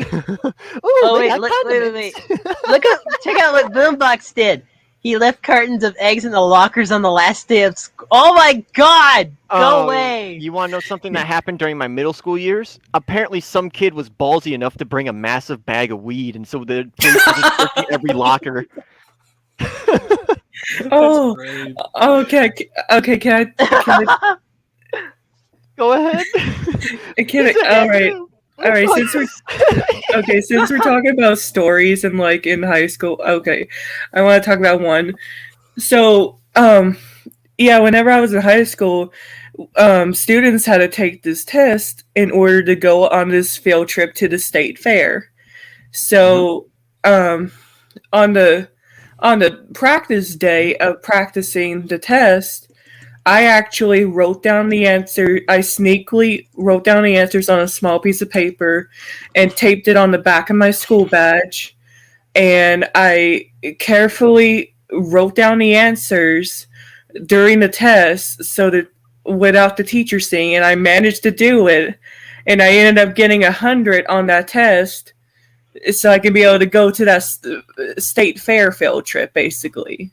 Oh, they wait, got wait, condiments. check out what Boombox did. He left cartons of eggs in the lockers on the last day of school. Oh my god! Go Oh, away! You want to know something that happened during my middle school years? Apparently, some kid was ballsy enough to bring a massive bag of weed, and so the police were just searching every locker. Oh, Great. okay. Can Go ahead. all right. All right, since we're talking about stories and like in high school, okay, I want to talk about one. So, yeah, whenever I was in high school, students had to take this test in order to go on this field trip to the state fair. So, on the practice day of practicing the test, I actually wrote down the answer. I sneakily wrote down the answers on a small piece of paper and taped it on the back of my school badge. And I carefully wrote down the answers during the test so that without the teacher seeing, and I managed to do it. And I ended up getting 100 on that test so I can be able to go to that state fair field trip, basically.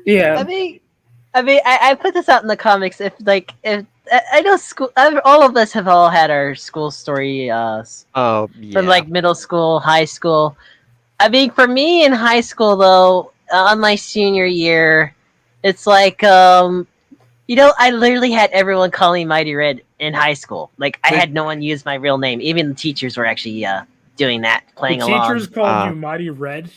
Yeah. I put this out in the comics. If I know all of us have all had our school story Oh, yeah. from like middle school, high school. I mean, for me in high school though, on my senior year, it's like I literally had everyone call me Mighty Red in high school. Like I had no one use my real name. Even the teachers were actually doing that, playing The along. teachers called you Mighty Red.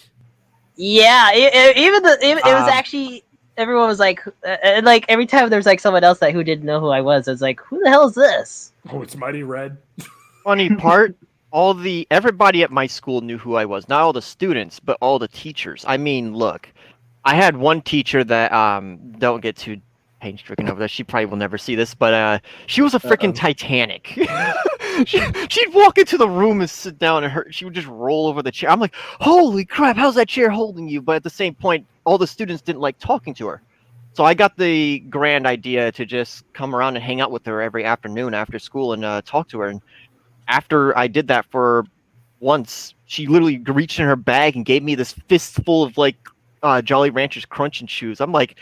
Yeah, it was actually everyone was like every time there was like someone else who didn't know who I was like, who the hell is this? Oh, it's Mighty Red. Funny part, everybody at my school knew who I was. Not all the students, but all the teachers. I mean, look, I had one teacher that don't get too pain-stricken over that. She probably will never see this, but she was a freaking Titanic. She'd walk into the room and sit down, and she would just roll over the chair. I'm like, holy crap, how's that chair holding you? But at the same point, all the students didn't like talking to her. So I got the grand idea to just come around and hang out with her every afternoon after school and talk to her. And after I did that for once, she literally reached in her bag and gave me this fistful of like Jolly Ranchers Crunch and Chews. I'm like,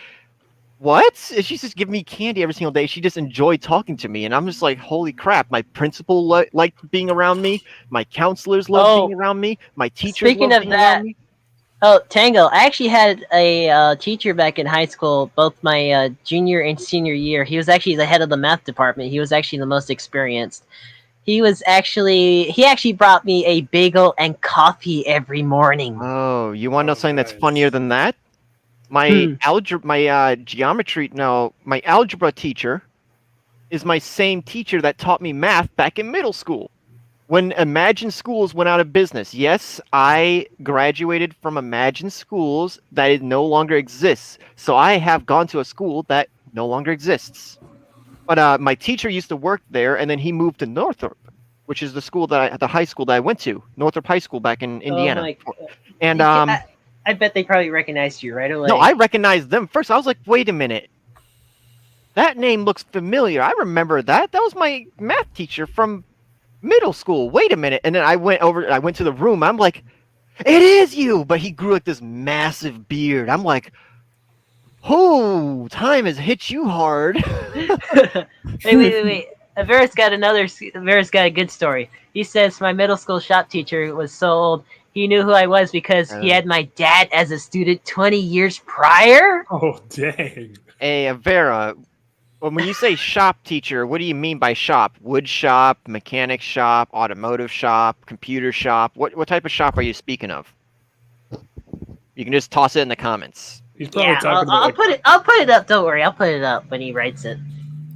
what? She's just giving me candy every single day. She just enjoyed talking to me. And I'm just like, holy crap. My principal liked being around me. My counselors loved being around me. My teachers Speaking loved of being that, around me. Oh, Tango, I actually had a teacher back in high school, both my junior and senior year. He was actually the head of the math department. He was actually the most experienced. He actually brought me a bagel and coffee every morning. Oh, you want to know something that's nice. funnier than that? My my algebra teacher is my same teacher that taught me math back in middle school. When Imagine Schools went out of business, yes, I graduated from Imagine Schools that it no longer exists. So I have gone to a school that no longer exists. But my teacher used to work there, and then he moved to Northrop, which is the high school that I went to, Northrop High School back in Indiana. Oh my God. And I bet they probably recognized you right away. no, I recognized them first. I was like, wait a minute. That name looks familiar. I remember that. That was my math teacher from middle school. Wait a minute. And then I went to the room. I'm like, it is you. But he grew like this massive beard. I'm like, oh, time has hit you hard. Wait. Varus got a good story. He says my middle school shop teacher was so old, he knew who I was because he had my dad as a student 20 years prior. Oh, dang. Hey, Vera, when you say shop teacher, what do you mean by shop? Wood shop, mechanic shop, automotive shop, computer shop? What type of shop are you speaking of? You can just toss it in the comments. He's probably Yeah, talking I'll about like, I'll put it up. Don't worry, I'll put it up when he writes it.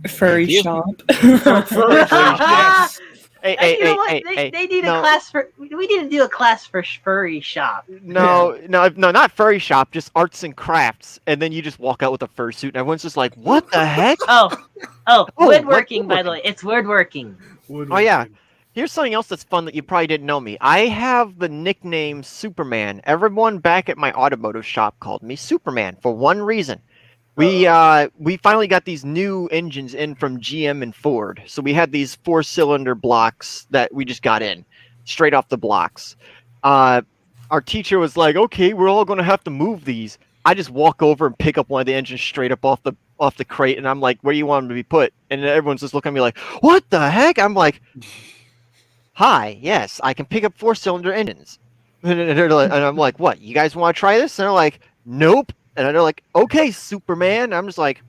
Furry you. shop. yes. Hey, You know what? They need a class for. We need to do a class for furry shop. No, not furry shop, just arts and crafts. And then you just walk out with a fursuit, and everyone's just like, what the heck? Oh, Oh, woodworking. By the woodworking. way, it's woodworking. Oh, yeah. Here's something else that's fun that you probably didn't know me. I have the nickname Superman. Everyone back at my automotive shop called me Superman for one reason. We finally got these new engines in from GM and Ford. So we had these 4-cylinder blocks that we just got in straight off the blocks. Our teacher was like, "Okay, we're all going to have to move these." I just walk over and pick up one of the engines straight up off the crate, and I'm like, "Where do you want them to be put?" And everyone's just looking at me like, "What the heck?" I'm like, "Hi, yes, I can pick up 4-cylinder engines." And I'm like, "What? You guys want to try this?" And they're like, "Nope." And they're like, "Okay, Superman." I'm just like,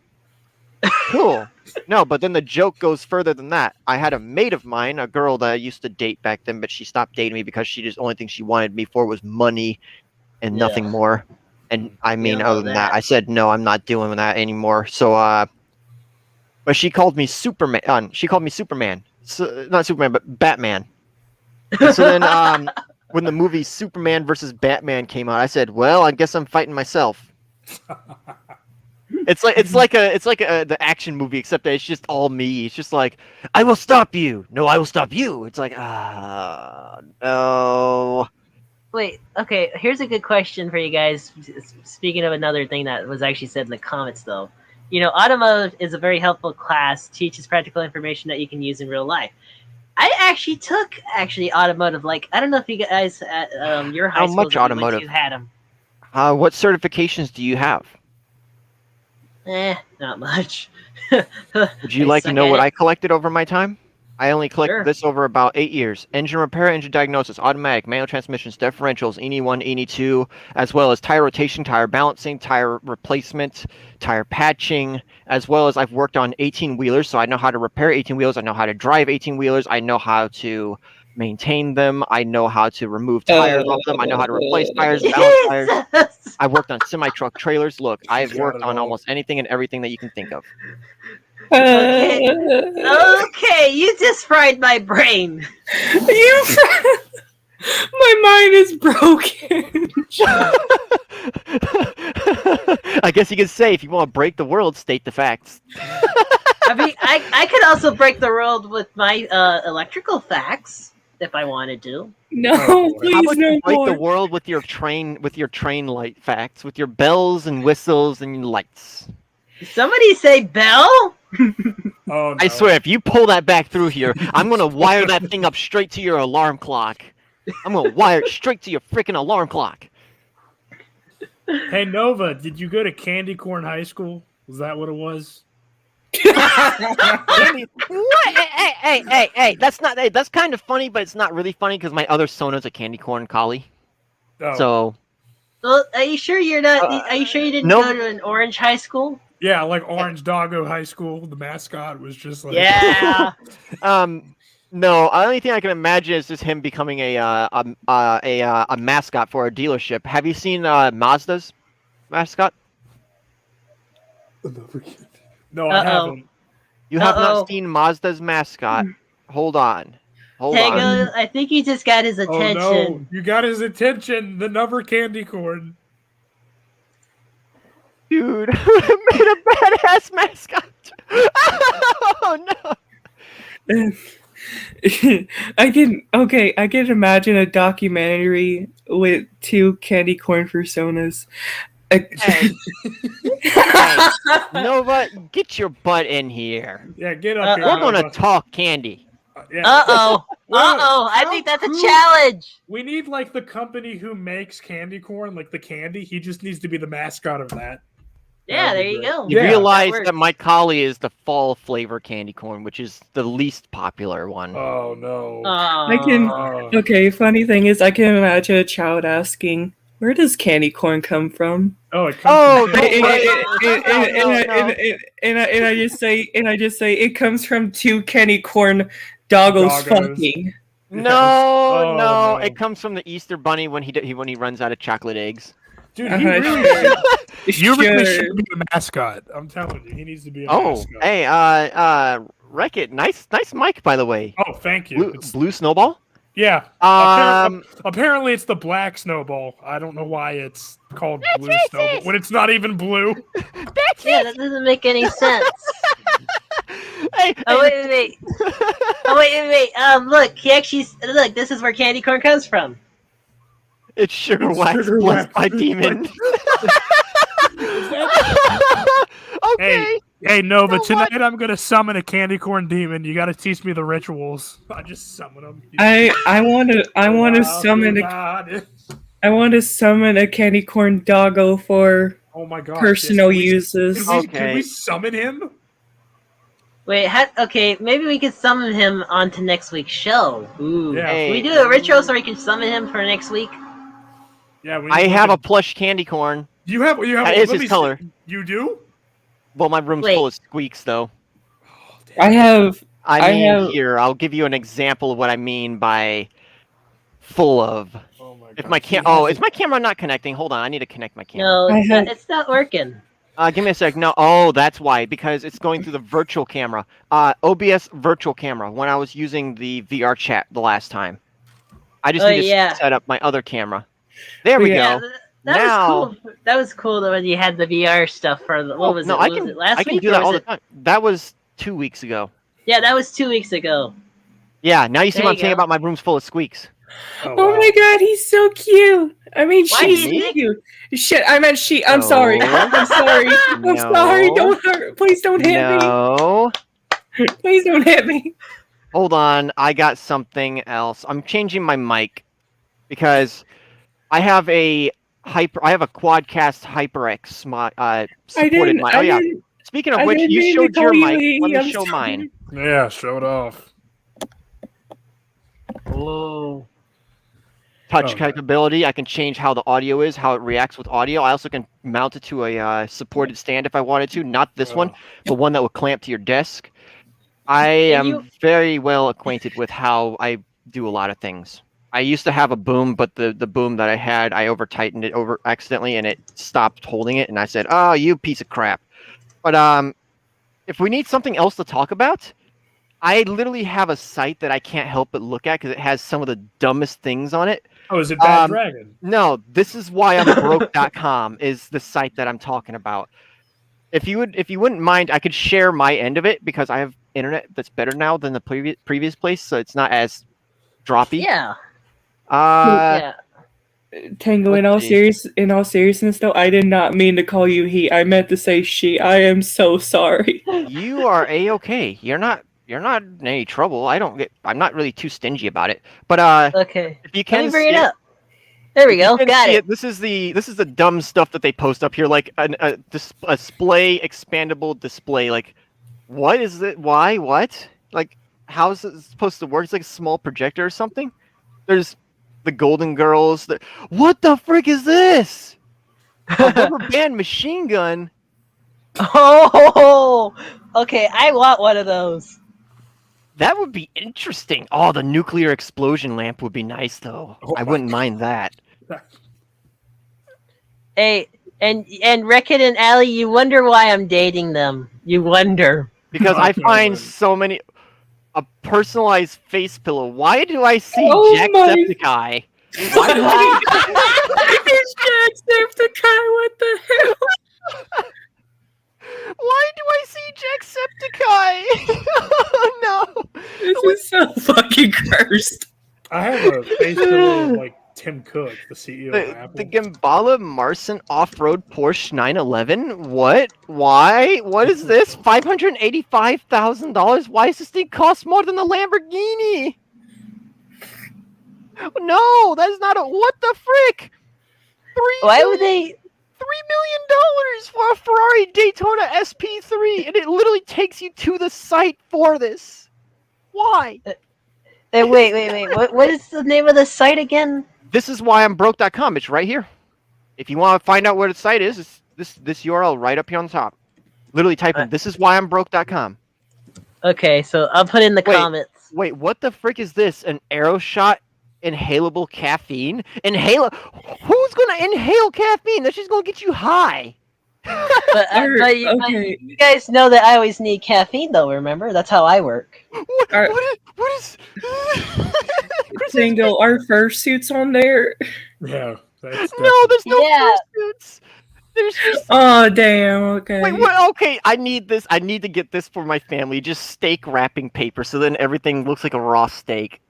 cool. No, but then the joke goes further than that. I had a mate of mine, a girl that I used to date back then, but she stopped dating me because the only thing she wanted me for was money and nothing more. And I mean, other than that, I said, no, I'm not doing that anymore. So, but she called me Superman. She called me Superman. So, not Superman, but Batman. And so then, when the movie Superman versus Batman came out, I said, well, I guess I'm fighting myself. It's like the action movie, except that it's just all me. It's just like, I will stop you. No, I will stop you. It's like, no. Wait, okay, here's a good question for you guys. Speaking of another thing that was actually said in the comments, though. You know, automotive is a very helpful class, teaches practical information that you can use in real life. I actually took automotive. Like, I don't know if you guys at your high How school much that you went automotive? to had them. What certifications do you have? Not much. Would you I like to suck know at what it. I collected over my time? I only collected Sure. this over about 8 years. Engine repair, engine diagnosis, automatic, manual transmissions, differentials, ENI1, ENI2, as well as tire rotation, tire balancing, tire replacement, tire patching, as well as I've worked on 18-wheelers, so I know how to repair 18-wheelers, I know how to drive 18-wheelers, I know how to maintain them, I know how to remove tires off them, I know how to replace tires, balance tires. Jesus! I've worked on semi-truck trailers. Look, I've got worked it on all. almost anything and everything that you can think of. Okay. Okay, you just fried my brain. My mind is broken. I guess you could say, if you want to break the world, state the facts. I mean, I could also break the world with my electrical facts if I wanted to. No, Oh, boy. please How about no you break more. the world with your train light facts, with your bells and whistles and lights? Did somebody say Bell? Oh, no. I swear, if you pull that back through here, I'm gonna wire that thing up straight to your alarm clock. I'm gonna wire it straight to your freaking alarm clock. Hey, Nova, did you go to Candy Corn High School? Was that what it was? What? Hey! That's not. Hey, that's kind of funny, but it's not really funny because my other Sona's a candy corn collie. Oh. So Well, are you sure you're not? Are you sure you didn't no. go to an orange high school? Yeah, like Orange Doggo High School. The mascot was just like... Yeah. No, the only thing I can imagine is just him becoming a mascot for a dealership. Have you seen Mazda's mascot? No, I haven't. You have Uh-oh. not seen Mazda's mascot. Hold on. Tango, I think you just got his attention. Oh, no. You got his attention. The number candy corn. Dude, made a badass mascot. Oh no. I can imagine a documentary with 2 candy corn personas. Hey, Nova, get your butt in here. Yeah, get up here. We're gonna Nova. talk candy. Yeah. Uh-oh. Uh-oh. I How think that's a cool. challenge. We need like the company who makes candy corn, like the candy. He just needs to be the mascot of that. Yeah, That'd there be you great. go. You Yeah, realize works. that my collie is the fall flavor candy corn, which is the least popular one. Oh no. I can- Oh. Okay, funny thing is, I can imagine a child asking, "Where does candy corn come from?" Oh, it Oh, comes from no. And I just say, it comes from 2 candy corn doggos Doggos. fucking. No, Oh, no, no. it comes from the Easter Bunny when he runs out of chocolate eggs. Dude, Uh-huh, he really You really Sure. should be the mascot. I'm telling you, he needs to be a Oh, mascot. hey, Wreck-It, nice mic by the way. Oh, thank you. It's- Blue Snowball. yeah. Um, Apparently, it's the black snowball. I don't know why it's called blue snowball when it's not even blue. Yeah, that doesn't make any sense. hey, Oh, wait. Oh, wait. Look, look, this is where candy corn comes from. it's sugar It's wax sugar blessed wax. by demon. Okay. Hey, Nova, You know what? tonight I'm gonna summon a candy corn demon. You gotta teach me the rituals. I just summon them. I want to summon a candy corn doggo for Oh my god. personal yes, uses. Can Okay. we summon him? Wait, okay, maybe we could summon him onto next week's show. Ooh. Yeah. Can we Hey, do a ritual so we can summon him for next week? Yeah. We I need have a like plush candy corn. You have. That is let his me see- color. You do? Well, my room's Wait. full of squeaks, though. Oh, damn. I have I mean, have- here, I'll give you an example of what I mean by full of. Oh my god. If my is my camera not connecting? Hold on, I need to connect my camera. No, I have- it's not working. Give me a sec. No, oh, that's why, because it's going through the virtual camera. OBS virtual camera. When I was using the VR chat the last time, I just Oh, need to yeah. set up my other camera. There we Yeah, go. That Now- was cool. That was cool though when you had the VR stuff for the, what was no, it? I Was can it last I can week do or that was all the it- time. That was 2 weeks ago. Yeah, that was 2 weeks ago. Yeah, now you see There what I'm you saying go. about my room's full of squeaks. Oh, Oh wow. my god, he's so cute. I mean, Why she's me? cute. Shit, I meant she. I'm No. sorry. I'm sorry. I'm sorry. No. Don't hurt. Please don't hit No. me. Please don't hit me. Hold on, I got something else. I'm changing my mic because I have a Quadcast HyperX supported mic. Oh yeah. Speaking of I which, didn't you mean to showed your call you mic. he, Let me I'm show sorry. mine. Yeah, show it off. Oh. Touch Okay. capability. I can change how the audio is, how it reacts with audio. I also can mount it to a supported stand if I wanted to. Not this one, but one that will clamp to your desk. I am you- very well acquainted with how I do a lot of things. I used to have a boom, but the boom that I had, I over tightened it over accidentally, and it stopped holding it. And I said, "Oh, you piece of crap!" But if we need something else to talk about, I literally have a site that I can't help but look at because it has some of the dumbest things on it. Oh, is it Bad Um, Dragon? No, this is why I'm broke.com is the site that I'm talking about. If you wouldn't mind, I could share my end of it because I have internet that's better now than the previous place, so it's not as droppy. Yeah. Uh, Yeah. Tango, Let's see. in all seriousness, though, I did not mean to call you he. I meant to say she. I am so sorry. you are a-okay. You're not in any trouble. I'm not really too stingy about it. But Okay. if you Let can me bring see it up. There we if you go. can Got see it. This is the dumb stuff that they post up here, like a display expandable display. Like, what is it? Why? What? Like, how is it supposed to work? It's like a small projector or something. There's the Golden Girls. What the frick is this? A rubber band machine gun. Oh. Okay, I want one of those. That would be interesting. Oh, the nuclear explosion lamp would be nice, though. Oh I my wouldn't mind that. Hey, and Reckon and Allie, you wonder why I'm dating them. You wonder. Because Oh, I God. find so many. A personalized face pillow. Why do I see Oh Jacksepticeye? Why do I? It's Jacksepticeye. What the hell? Why do I see Jacksepticeye? No. This is so fucking cursed. I have a face pillow of, like Tim Cook, the CEO of The Apple. Gambala Marson off-road Porsche 911. What? Why? What is this? $585,000. Why does this thing cost more than the Lamborghini? No, that is not a. What the frick? Why would they? $3 million for a Ferrari Daytona SP3, and it literally takes you to the site for this. Why? Hey, wait. What is the name of the site again? This is why I'm broke.com. It's right here. If you want to find out where the site is, it's this URL right up here on top. Literally type in this is why I'm broke.com. Okay, so I'll put in the Wait. comments. Wait, what the frick is this? An AeroShot inhalable caffeine? Who's gonna inhale caffeine? That's just gonna get you high. But Okay. you guys know that I always need caffeine, though. Remember, that's how I work. Alright. What is Chris, Tango, are fursuits on there? Yeah, that's no, there's no Yeah. fursuits. There's just Oh, damn. Okay. wait, what? Okay, I need this. I need to get this for my family. Just steak wrapping paper, so then everything looks like a raw steak.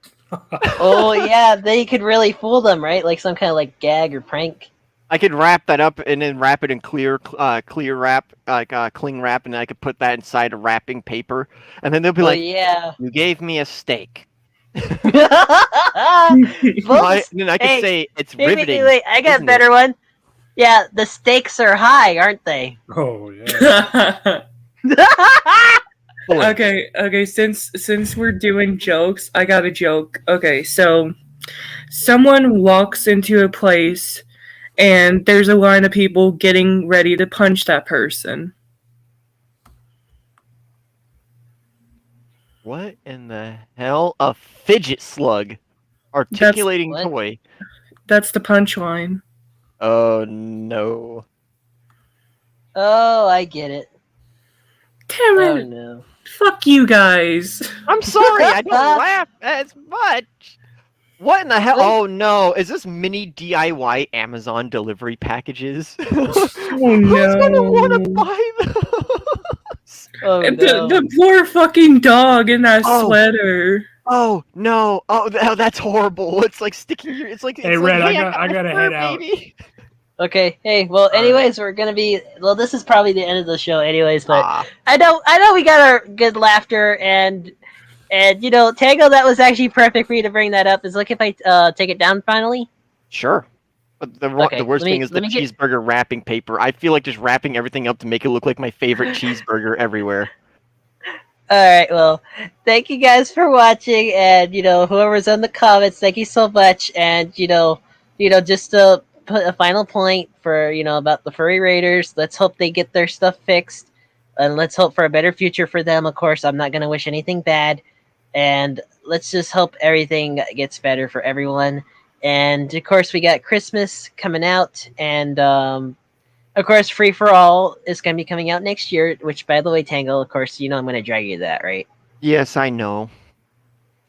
Oh yeah, they could really fool them, right? Like some kind of like gag or prank. I could wrap that up and then wrap it in clear wrap, like cling wrap, and then I could put that inside a wrapping paper, and then they'll be Well, like, yeah. "You gave me a steak." Well, And then I could hey, say it's wait, riveting. wait, I got a isn't better one. Yeah, the stakes are high, aren't they? Oh yeah. Okay, since we're doing jokes, I got a joke. Okay, so someone walks into a place and there's a line of people getting ready to punch that person. What in the hell? A fidget slug. Articulating What? toy. That's the punchline. Oh no. Oh, I get it. Damn Oh it! no. Fuck you guys. I'm sorry, I don't laugh as much. What in the hell? Like- Oh no, is this mini DIY Amazon delivery packages? Oh Who's gonna want to no. buy those? Oh no. The poor fucking dog in that Oh. sweater. Oh no! Oh, that's horrible. It's like sticking your. It's like. Hey, it's Red, like, I got gotta my head fur, out. baby. Okay. Hey. Well. right. Anyways, we're gonna be. Well, this is probably the end of the show. Anyways, but Ah, I know we got our good laughter and you know, Tango, that was actually perfect for you to bring that up. Is like if I take it down finally. sure. But Okay, the worst let me- thing is the let me get- cheeseburger wrapping paper. I feel like just wrapping everything up to make it look like my favorite cheeseburger everywhere. All right. Well, thank you guys for watching, and you know, whoever's in the comments, thank you so much. And you know, just to put a final point for about the furry raiders. Let's hope they get their stuff fixed, and let's hope for a better future for them. Of course, I'm not gonna wish anything bad, and let's just hope everything gets better for everyone. And of course, we got Christmas coming out, and of course, Free for All is going to be coming out next year. Which, by the way, Tango, of course, you know I'm going to drag you to that, right? Yes, I know.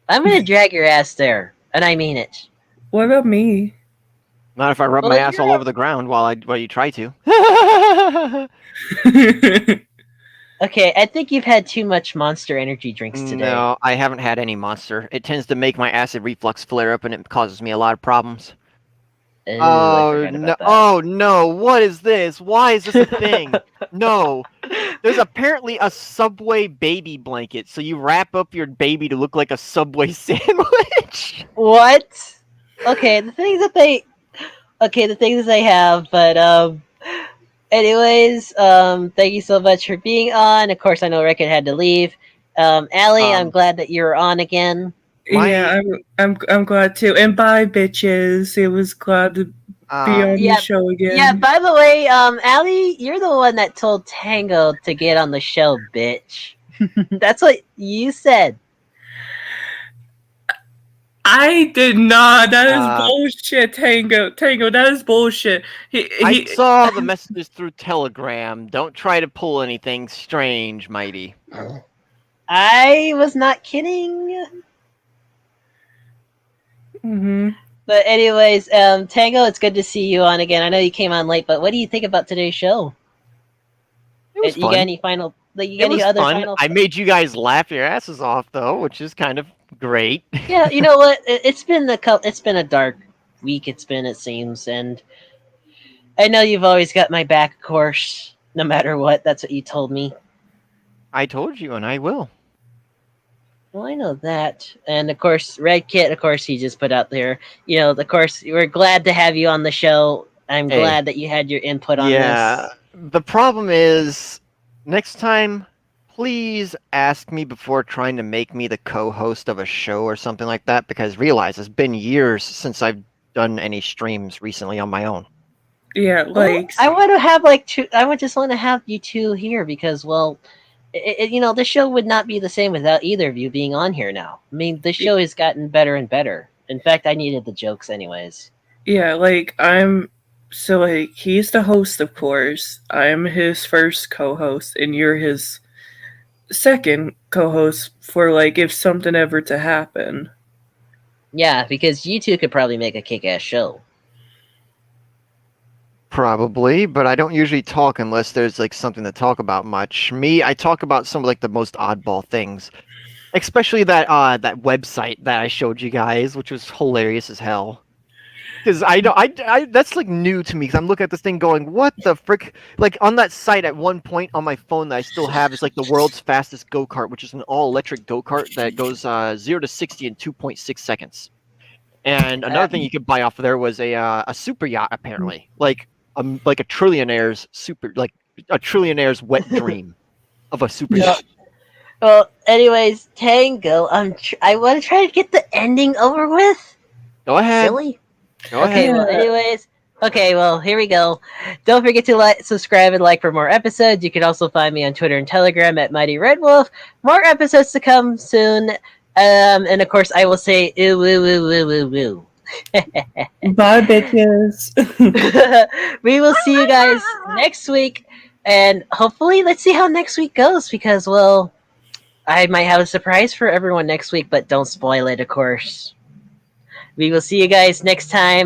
I'm going to drag your ass there, and I mean it. What about me? Not if I rub Well, my ass all you're- over the ground while you try to. Okay, I think you've had too much Monster Energy drinks today. No, I haven't had any Monster. It tends to make my acid reflux flare up, and it causes me a lot of problems. Ooh, I Oh forgot no! about that. Oh no! What is this? Why is this a thing? No, there's apparently a Subway baby blanket, so you wrap up your baby to look like a Subway sandwich. What? Okay, the things that they have, but anyways, thank you so much for being on. Of course, I know Rick had to leave. Allie, I'm glad that you're on again. Yeah, I'm glad too. And bye, bitches. It was glad to be on yeah, the show again. Yeah, by the way, Allie, you're the one that told Tango to get on the show, bitch. That's what you said. I did not. That is Uh, bullshit, Tango. Tango, that is bullshit. I saw the messages through Telegram. Don't try to pull anything strange, Mighty. I was not kidding. Mhm. But anyways, Tango, it's good to see you on again. I know you came on late, but what do you think about today's show? It was You fun. got any final? Like, you got It any was other fun. final? I made you guys laugh your asses off, though, which is kind of great. Yeah, you know what? It's been a dark week. It seems, and I know you've always got my back, of course. No matter what, that's what you told me. I told you, and I will. Well, I know that, and of course, Red Kit. Of course, he just put out there. You know, of course, we're glad to have you on the show. I'm Hey. glad that you had your input on Yeah. this. The problem is, next time, please ask me before trying to make me the co-host of a show or something like that, because realize it's been years since I've done any streams recently on my own. Yeah, like I want to have two. I would just want to have you two here because, well, the show would not be the same without either of you being on here now. I mean, the show has gotten better and better. In fact, I needed the jokes anyways. yeah, like he's the host, of course. I'm his first co-host, and you're his second co-host for like if something ever to happen. Yeah, because you two could probably make a kick-ass show. Probably, but I don't usually talk unless there's like something to talk about much. Me, I talk about some of like the most oddball things. Especially that website that I showed you guys, which was hilarious as hell. Because I that's like new to me. Because I'm looking at this thing going, what the frick? Like on that site at one point on my phone that I still have is like the world's fastest go kart, which is an all electric go kart that goes 0 to 60 in 2.6 seconds. And another thing you could buy off of there was a super yacht, apparently, like a trillionaire's wet dream of a super yacht. Well, anyways, Tango, I want to try to get the ending over with. Go ahead. Silly. Go Okay, ahead. well, anyways. Okay, well, here we go. Don't forget to subscribe, and like for more episodes. You can also find me on Twitter and Telegram at Mighty Red Wolf. More episodes to come soon. And of course, I will say, ooh, woo, woo, woo, woo, woo. Bye, bitches. We will see you guys next week. And hopefully, let's see how next week goes because, well, I might have a surprise for everyone next week, but don't spoil it, of course. We will see you guys next time.